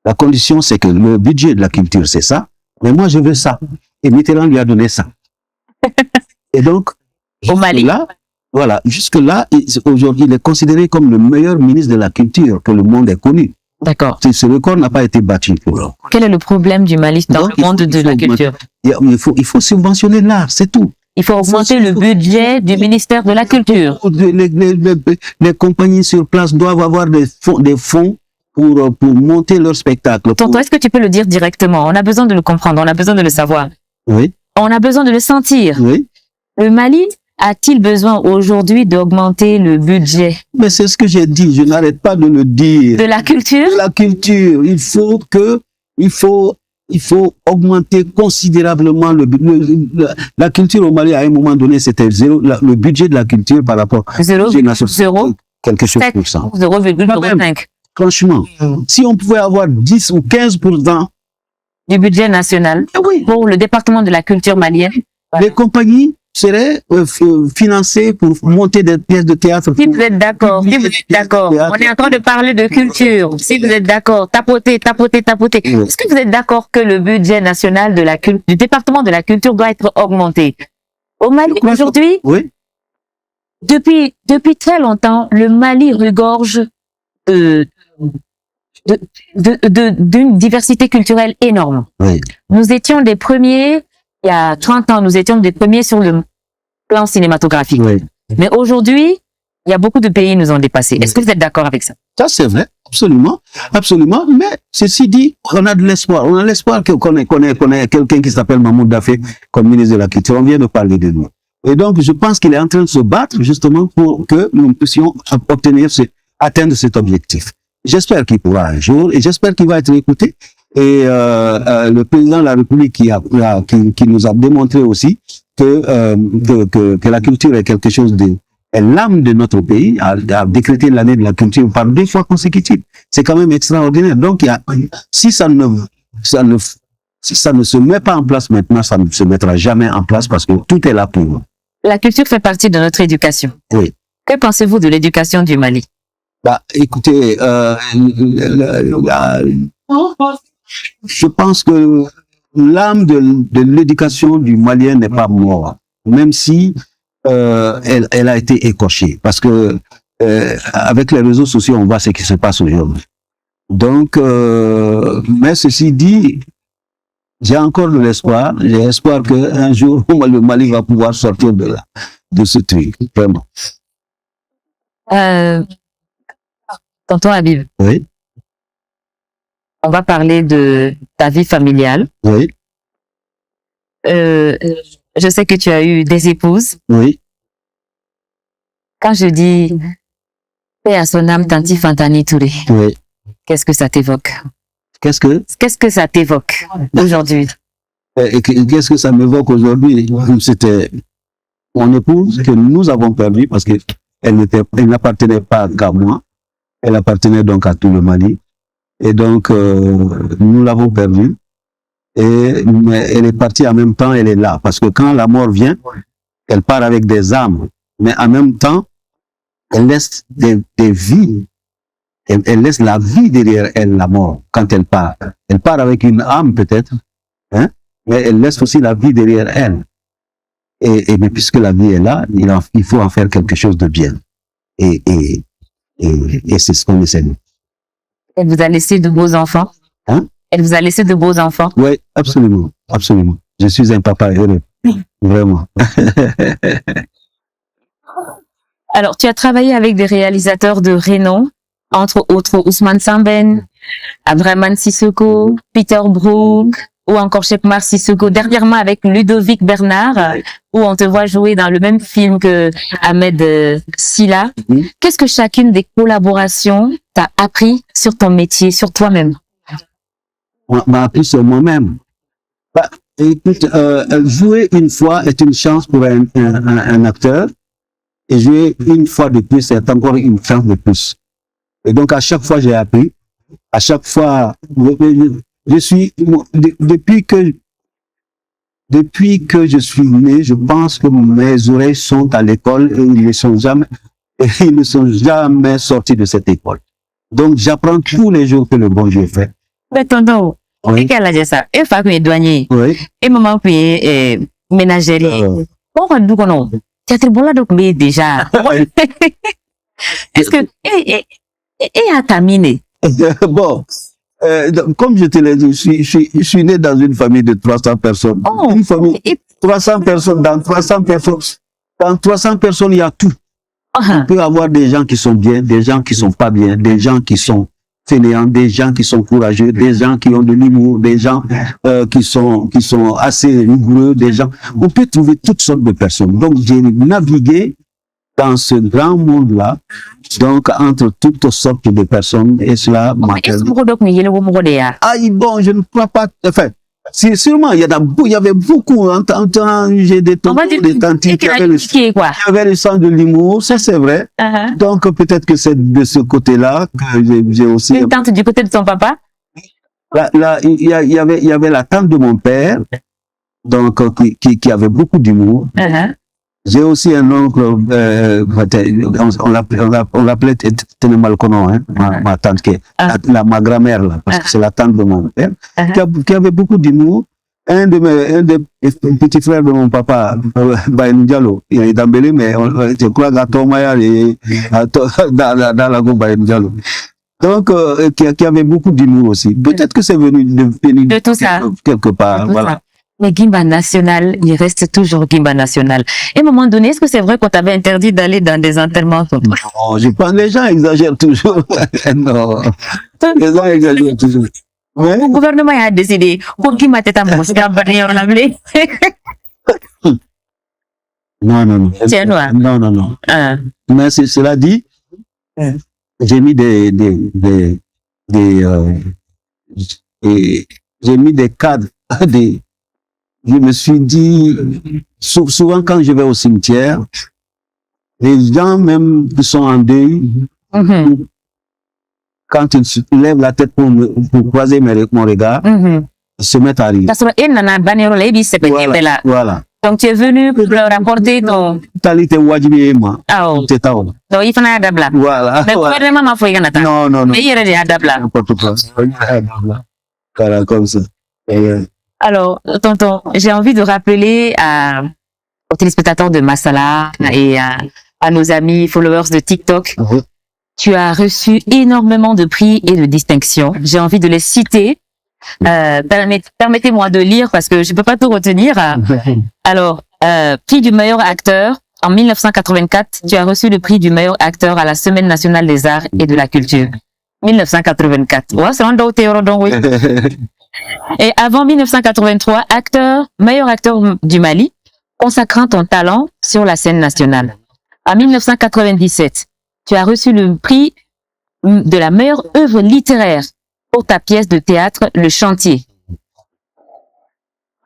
La condition, c'est que le budget de la culture, c'est ça. Mais moi, je veux ça. Et Mitterrand lui a donné ça. Et donc, au Mali. Là, voilà, jusque-là, aujourd'hui, il est considéré comme le meilleur ministre de la Culture que le monde ait connu. D'accord. Ce record n'a pas été battu pour eux. Quel est le problème du Mali dans le monde de la culture? Il faut subventionner l'art, c'est tout. Il faut augmenter le budget du ministère de la Culture. Les compagnies sur place doivent avoir des fonds pour monter leur spectacle. Tonton, est-ce que tu peux le dire directement? On a besoin de le comprendre, on a besoin de le savoir. Oui. On a besoin de le sentir. Oui. Le Mali a-t-il besoin aujourd'hui d'augmenter le budget? Mais c'est ce que j'ai dit, je n'arrête pas de le dire. De la culture? De la culture. Il faut augmenter considérablement la culture au Mali. À un moment donné, c'était zéro. Le budget de la culture par rapport à quelque chose pour cent. 0,05. Franchement, si on pouvait avoir 10 ou 15% du budget national pour le département de la culture malienne, les compagnies seraient financées pour monter des pièces de théâtre. Si vous êtes d'accord, on est en train de parler de culture. Si vous êtes d'accord, tapotez. Est-ce que vous êtes d'accord que le budget national du département de la culture doit être augmenté? Au Mali, aujourd'hui, depuis très longtemps, le Mali regorge d'une diversité culturelle énorme. Nous étions des premiers, il y a 30 ans, nous étions des premiers sur le plan cinématographique. Mais aujourd'hui, il y a beaucoup de pays qui nous ont dépassés. Est-ce que vous êtes d'accord avec ça? Ça, c'est vrai. Absolument. Absolument. Mais, ceci dit, on a de l'espoir. On a l'espoir qu'on ait quelqu'un qui s'appelle Mahmoud Daffé comme ministre de la Culture. On vient de parler de nous. Et donc, je pense qu'il est en train de se battre justement pour que nous puissions atteindre cet objectif. J'espère qu'il pourra un jour et j'espère qu'il va être écouté. Et le président de la République qui nous a démontré aussi que la culture est quelque chose est l'âme de notre pays, a décrété l'année de la culture par 2 fois consécutives. C'est quand même extraordinaire. Donc, si ça ne se met pas en place maintenant, ça ne se mettra jamais en place parce que tout est là pour nous. La culture fait partie de notre éducation. Oui. Que pensez-vous de l'éducation du Mali? Écoutez, je pense que l'âme de l'éducation du Malien n'est pas morte, même si elle a été écorchée, parce que avec les réseaux sociaux, on voit ce qui se passe aujourd'hui. Donc, mais ceci dit, j'ai encore de l'espoir. J'ai espoir qu'un jour, le Mali va pouvoir sortir de ce truc, vraiment. Tonton Habib. Oui. On va parler de ta vie familiale. Oui. Je sais que tu as eu des épouses. Oui. Quand je dis paix à son âme, Tanti Fantani Touré, Oui. qu'est-ce que ça t'évoque? Qu'est-ce que ça t'évoque aujourd'hui? Qu'est-ce que ça m'évoque aujourd'hui? C'était mon épouse que nous avons perdue parce qu'elle n'appartenait pas qu'à moi. Elle appartenait donc à tout le Mali. Et donc, nous l'avons perdue. Mais elle est partie en même temps, elle est là. Parce que quand la mort vient, elle part avec des âmes. Mais en même temps, elle laisse des vies. Elle laisse la vie derrière elle, la mort, quand elle part. Elle part avec une âme peut-être, hein, mais elle laisse aussi la vie derrière elle. Mais puisque la vie est là, il faut en faire quelque chose de bien. Et c'est ce qu'on essaie. Elle vous a laissé de beaux enfants? Hein? Elle vous a laissé de beaux enfants? Oui, absolument, absolument. Je suis un papa heureux, vraiment. Alors, tu as travaillé avec des réalisateurs de renom, entre autres Ousmane Samben, Abdraman Sissoko, Peter Brook, ou encore Chekmar Sissoko, dernièrement avec Ludovic Bernard, où on te voit jouer dans le même film que Ahmed Silla. Qu'est-ce que chacune des collaborations t'a appris sur ton métier, sur toi-même? M'a appris sur moi-même. Bah, écoute, jouer une fois est une chance pour un acteur, et jouer une fois de plus c'est encore une chance de plus. Et donc à chaque fois j'ai appris, à chaque fois je suis depuis que je suis né, je pense que mes oreilles sont à l'école et ils ne sont jamais sortis de cette école. Donc j'apprends tous les jours que le bon Dieu fait. Mais tonton, oui. Qu'elle a dit ça? Et femme est douanier. Oui. Et maman est ménagère. Pourquoi nous connaissons? Théâtre bon là donc mais déjà. Est-ce que et à terminer? Bon, comme je te l'ai dit, je suis né dans une famille de 300 personnes. Oh, une famille 300 personnes, dans 300 personnes, il y a tout. On peut avoir des gens qui sont bien, des gens qui sont pas bien, des gens qui sont fainéants, des gens qui sont courageux, des gens qui ont de l'humour, des gens qui sont assez rigoureux, des gens. On peut trouver toutes sortes de personnes. Donc j'ai navigué dans ce grand monde-là, donc entre toutes sortes de personnes, et cela m'a permis. Ah bon, je ne crois pas. Enfin, sûrement, il y avait beaucoup. J'ai des tontons, des tantis qui avaient le sens de l'humour, ça c'est vrai. Donc peut-être que c'est de ce côté-là que j'ai aussi. Une tante du côté de ton papa? Là, il y avait la tante de mon père, donc qui avait beaucoup d'humour. J'ai aussi un oncle, on l'appelait Tenemalkono, hein, ma tante, ma grand-mère, là, parce que c'est la tante de mon père, qui avait beaucoup d'humour. Un des petits frères de mon papa, Bayen Diallo, il est d'Ambélé, mais je crois qu'à Tomaya, dans la groupe Bayen Diallo. Donc, qui avait beaucoup d'humour aussi. Peut-être que c'est venu de tout ça. Quelque part, voilà. Mais Guimba National, il reste toujours Guimba National. Et à un moment donné, est-ce que c'est vrai qu'on t'avait interdit d'aller dans des enterrements? Non, je pense que les gens exagèrent toujours. Non, les gens exagèrent toujours. Mais... Le gouvernement a décidé pour Guimba t'es un monstre, Non. C'est noir. Non. Mais cela dit, j'ai mis j'ai mis des cadres, je me suis dit, souvent quand je vais au cimetière, les gens même qui sont en deuil, quand ils lèvent la tête pour croiser mon regard, ils se mettent à rire. Voilà. Donc tu es venu pour leur rapporter ton... Donc il faut un adabla. Voilà. Mais gouvernement m'a fait un Non. Mais il y a des adabla. Comme ça. Alors, tonton, j'ai envie de rappeler aux téléspectateurs de Masala et à nos amis followers de TikTok, tu as reçu énormément de prix et de distinctions. J'ai envie de les citer. Permettez-moi de lire parce que je peux pas tout retenir. Alors, prix du meilleur acteur En 1984, tu as reçu le prix du meilleur acteur à la Semaine nationale des arts et de la culture. 1984. Ouais, c'est un d'autre théorie, donc oui. Et avant 1983, meilleur acteur du Mali, consacrant ton talent sur la scène nationale. En 1997, tu as reçu le prix de la meilleure œuvre littéraire pour ta pièce de théâtre Le Chantier.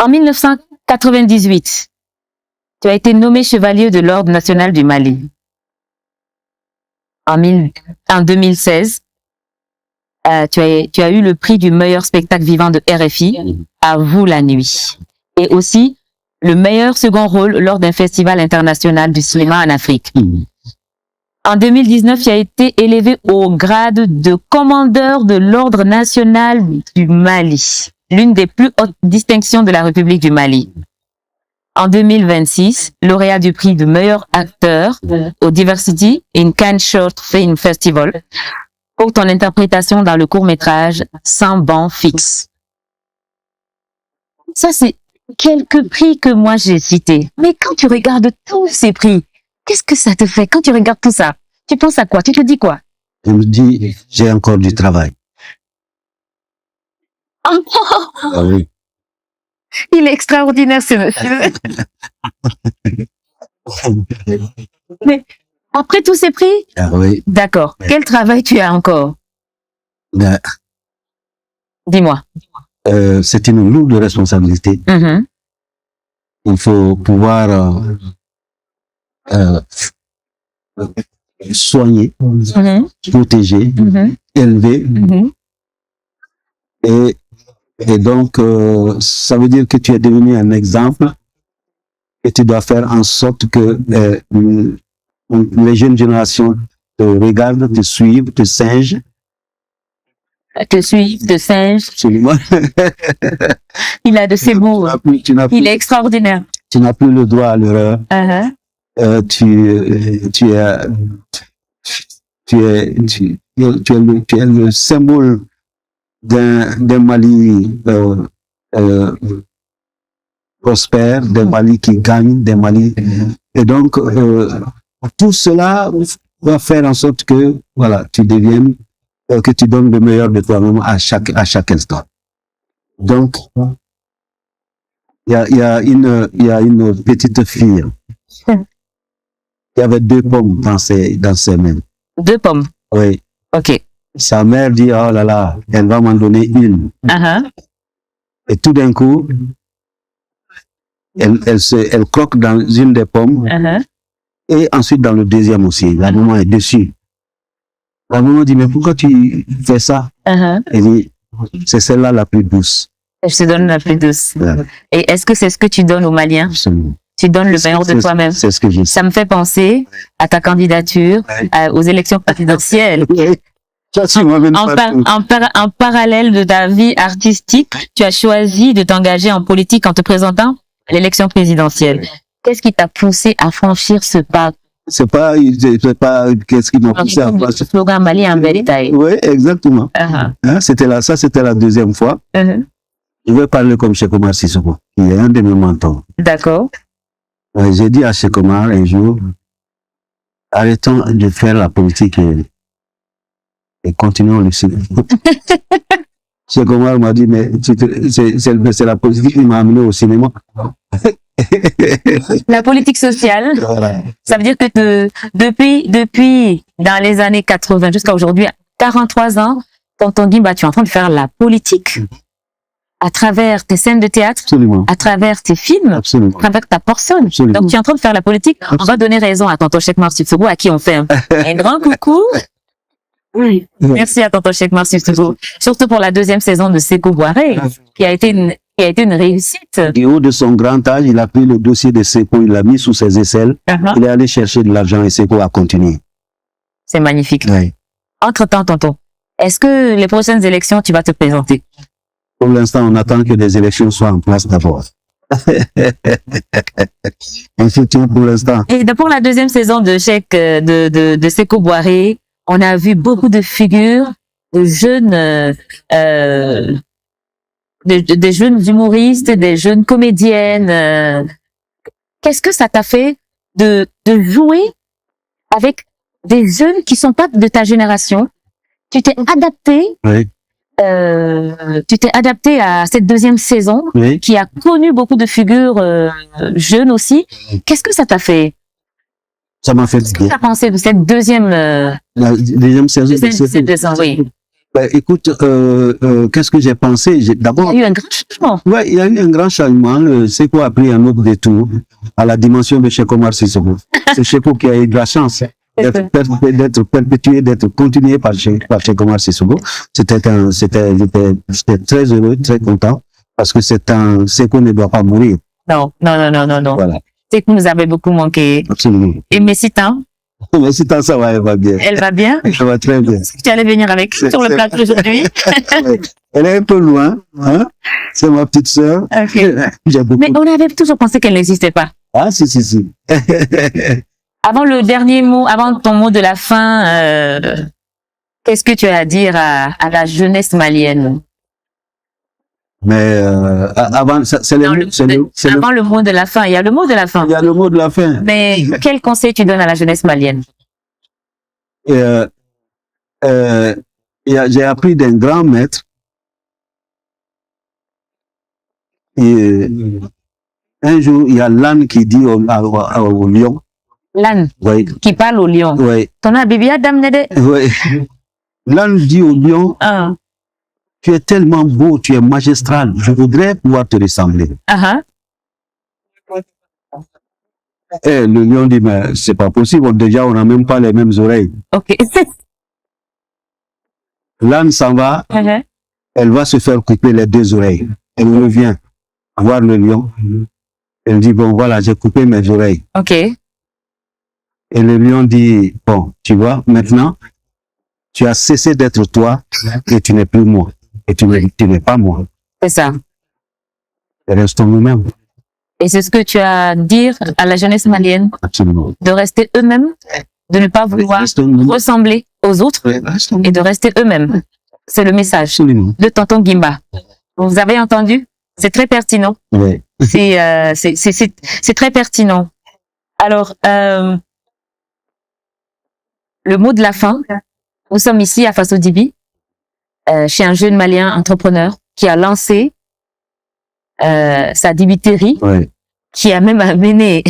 En 1998, tu as été nommé chevalier de l'Ordre national du Mali. En 2016, tu as eu le prix du meilleur spectacle vivant de RFI, À vous la nuit. Et aussi le meilleur second rôle lors d'un festival international du cinéma en Afrique. En 2019, tu as été élevé au grade de commandeur de l'Ordre national du Mali, l'une des plus hautes distinctions de la République du Mali. En 2026, lauréat du prix de meilleur acteur au Diversity in Cannes Short Film Festival pour ton interprétation dans le court-métrage Sans banc fixe. Ça, c'est quelques prix que moi j'ai cités. Mais quand tu regardes tous ces prix, qu'est-ce que ça te fait quand tu regardes tout ça? Tu penses à quoi? Tu te dis quoi? Je me dis, j'ai encore du travail. Ah oui. Il est extraordinaire, ce monsieur. Mais après tous ces prix? Ah oui. D'accord. Quel travail tu as encore? Ben, dis-moi. C'est une lourde responsabilité. Il faut pouvoir soigner, protéger, élever. Et donc, ça veut dire que tu es devenu un exemple et tu dois faire en sorte que les jeunes générations te regardent, te suivent, te singent. Te suivent, te singent. Absolument. Il a de ces mots. Il est extraordinaire. Tu n'as plus le droit à l'erreur. Tu es le symbole d'un Mali prospère, d'un Mali qui gagne, d'un Mali. Et donc, tout cela va faire en sorte que, voilà, tu deviennes, que tu donnes le meilleur de toi-même à chaque instant. Donc, il y a une petite fille qui avait 2 pommes dans ses mains. 2 pommes? Oui. Ok. Sa mère dit, oh là là, elle va m'en donner une. Et tout d'un coup, elle croque dans une des pommes et ensuite dans le deuxième aussi. La maman est dessus. La maman dit, mais pourquoi tu fais ça? Elle dit, c'est celle-là la plus douce. Je te donne la plus douce. Ouais. Et est-ce que c'est ce que tu donnes aux Maliens? Absolument. Tu donnes le meilleur de toi-même. C'est ce que je sais. Ça me fait penser à ta candidature aux élections présidentielles. En parallèle de ta vie artistique, tu as choisi de t'engager en politique en te présentant à l'élection présidentielle. Qu'est-ce qui t'a poussé à franchir ce pas? C'est pas qu'est-ce qui m'a poussé à franchir. Le slogan Mali en vérité. Oui, exactement. C'était la 2e fois. Je vais parler comme Cheikh Omar Sissoko, qui est un de mes mentors. D'accord. J'ai dit à Cheikh Omar un jour, arrêtons de faire la politique et continuons le cinéma. Cheikh Omar m'a dit, mais c'est la politique qui m'a amené au cinéma. La politique sociale, voilà. Ça veut dire que depuis dans les années 80 jusqu'à aujourd'hui, 43 ans, quand on dit, bah, tu es en train de faire la politique à travers tes scènes de théâtre, absolument, à travers tes films, absolument, à travers ta personne. Absolument. Donc, tu es en train de faire la politique. Absolument. On va donner raison à tonton Cheikh Mar Sissoko, à qui on fait un grand coucou. Oui. Merci à tonton Cheikh Mar Sissoko. Surtout pour la 2e saison de Sékou Boiré, qui a été une réussite. Du haut de son grand âge, il a pris le dossier de Sékou, il l'a mis sous ses aisselles. Il est allé chercher de l'argent et Sékou a continué. C'est magnifique. Oui. Entre-temps, tonton, est-ce que les prochaines élections, tu vas te présenter? Pour l'instant, on attend que les élections soient en place d'abord. Effectivement, pour l'instant. Et pour la 2e saison de de Sékou Boiré, on a vu beaucoup de figures de jeunes, des jeunes humoristes, des jeunes comédiennes. Qu'est-ce que ça t'a fait de jouer avec des jeunes qui sont pas de ta génération. Tu t'es adapté. Oui. Tu t'es adapté à cette deuxième saison, Oui. qui a connu beaucoup de figures jeunes aussi. Qu'est-ce que ça t'a fait? Ça m'a fait Qu'est-ce que bien. tu as pensé de cette deuxième La deuxième saison. saison, oui. Ben, écoute, qu'est-ce que j'ai pensé? D'abord, Il y a eu un grand changement. ouais, il y a eu un grand changement. Seko a pris un autre détour à la dimension de Cheikh Omar Sissoko. C'est Seko qui a eu de la chance d'être perpétué, d'être continué par Cheikh Omar Sissoko. J'étais très heureux, très content, parce que Seko ne doit pas mourir. Non. Voilà. Seko nous avait beaucoup manqué. Absolument. Et Messita, Mais si tant ça va, elle va bien. elle va bien? Elle va très bien. Est-ce que tu allais venir avec sur le plateau aujourd'hui? Elle est un peu loin, hein. C'est ma petite sœur. Okay. J'ai beaucoup. Mais on avait toujours pensé qu'elle n'existait pas. Ah, si. Avant le dernier mot, avant ton mot de la fin, qu'est-ce que tu as à dire à la jeunesse malienne? Mais avant, Avant le mot de la fin, il y a le mot de la fin. Il y a le mot de la fin. Mais quel conseil tu donnes à la jeunesse malienne? J'ai appris d'un grand maître. Et un jour, il y a l'âne qui dit au lion. L'âne Oui. qui parle au lion. Oui. Ton abibia dame nede. Oui. L'âne dit au lion, Ah. tu es tellement beau, tu es magistral, je voudrais pouvoir te ressembler. Et le lion dit, mais c'est pas possible, déjà on n'a même pas les mêmes oreilles. Ok. L'âne s'en va, elle va se faire couper les deux oreilles. Elle revient voir le lion. Elle dit, bon voilà, j'ai coupé mes oreilles. Ok. Et le lion dit, bon, tu vois, maintenant, tu as cessé d'être toi et tu n'es plus moi. Et tu n'es pas moi. C'est ça. Restons nous-mêmes. Et c'est ce que tu as à dire à la jeunesse malienne? Absolument. De rester eux-mêmes, de ne pas vouloir ressembler aux autres et de rester eux-mêmes. C'est le message Absolument. de tonton Gimba. Vous avez entendu? C'est très pertinent. Oui. C'est très pertinent. Alors, le mot de la fin. Nous sommes ici à Fasso Dibi, chez un jeune malien entrepreneur qui a lancé sa dibiterie, qui a même amené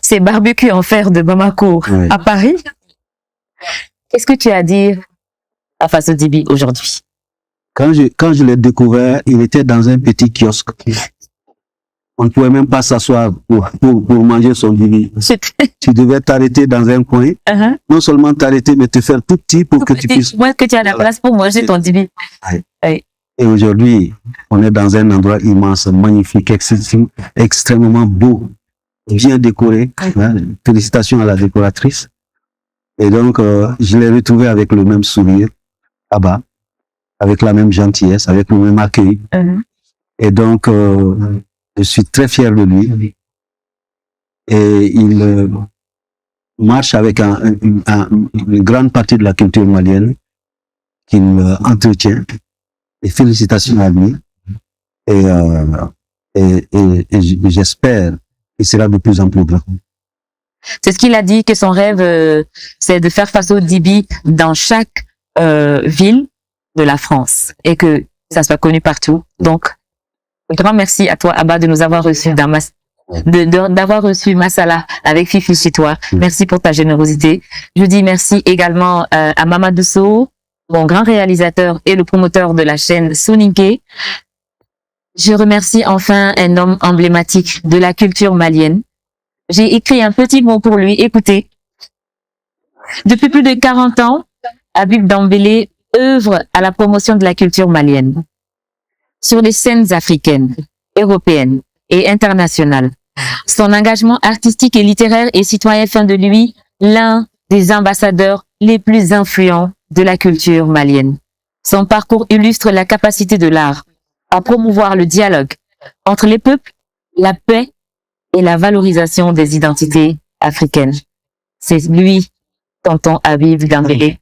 ses barbecues en fer de Bamako à Paris. Qu'est-ce que tu as à dire à Fasso Dibi aujourd'hui? Quand je l'ai découvert, il était dans un petit kiosque. On ne pouvait même pas s'asseoir pour manger son dibi. Tu devais t'arrêter dans un coin. Non seulement t'arrêter, mais te faire tout petit pour que tu puisses... Moi, que tu as la place pour manger ton dibi. Et aujourd'hui, on est dans un endroit immense, magnifique, extrêmement beau, bien décoré. Félicitations à la décoratrice. Et donc, je l'ai retrouvé avec le même sourire, là-bas, avec la même gentillesse, avec le même accueil. Et donc, je suis très fier de lui. Et il marche avec une grande partie de la culture malienne qu'il entretient. Et félicitations à lui. Et j'espère qu'il sera de plus en plus grand. C'est ce qu'il a dit, que son rêve, c'est de faire Fasso Dibi dans chaque ville de la France et que ça soit connu partout. Donc, un grand merci à toi, Abba, de nous avoir reçus d'avoir reçu Massala avec Fifi chez toi. Merci pour ta générosité. Je dis merci également à Mamadou Sow, mon grand réalisateur et le promoteur de la chaîne Soninké. Je remercie enfin un homme emblématique de la culture malienne. J'ai écrit un petit mot pour lui. Écoutez. Depuis plus de 40 ans, Habib Dembélé œuvre à la promotion de la culture malienne sur les scènes africaines, européennes et internationales. Son engagement artistique et littéraire et citoyen fait de lui l'un des ambassadeurs les plus influents de la culture malienne. Son parcours illustre la capacité de l'art à promouvoir le dialogue entre les peuples, la paix et la valorisation des identités africaines. C'est lui, tonton Habib Dembélé.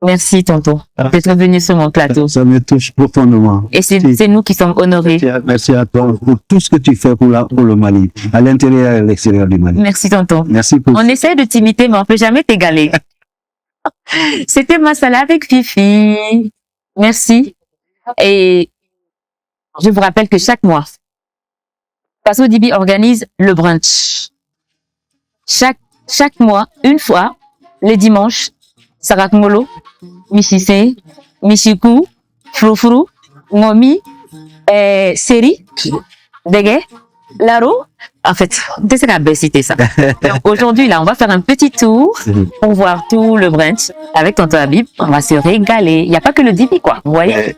Merci, tonton, d'être venu sur mon plateau. Ça me touche profondément. Et c'est nous qui sommes honorés. Merci à toi pour tout ce que tu fais pour le Mali, à l'intérieur et à l'extérieur du Mali. Merci, tonton. Merci pour On essaie de t'imiter, mais on peut jamais t'égaler. C'était Massala avec Fifi. Merci. Et je vous rappelle que chaque mois, Paso Dibi organise le brunch. Chaque mois, une fois, les dimanches, Sarak Molo, Michise, Michikou, Froufrou, Ngomi, Seri, Dege, Laro. En fait, c'est la belle cité, ça. Donc, aujourd'hui, là, on va faire un petit tour pour voir tout le brunch avec tonton Habib. On va se régaler. Il n'y a pas que le Dibi, quoi. Vous voyez?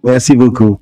Merci beaucoup.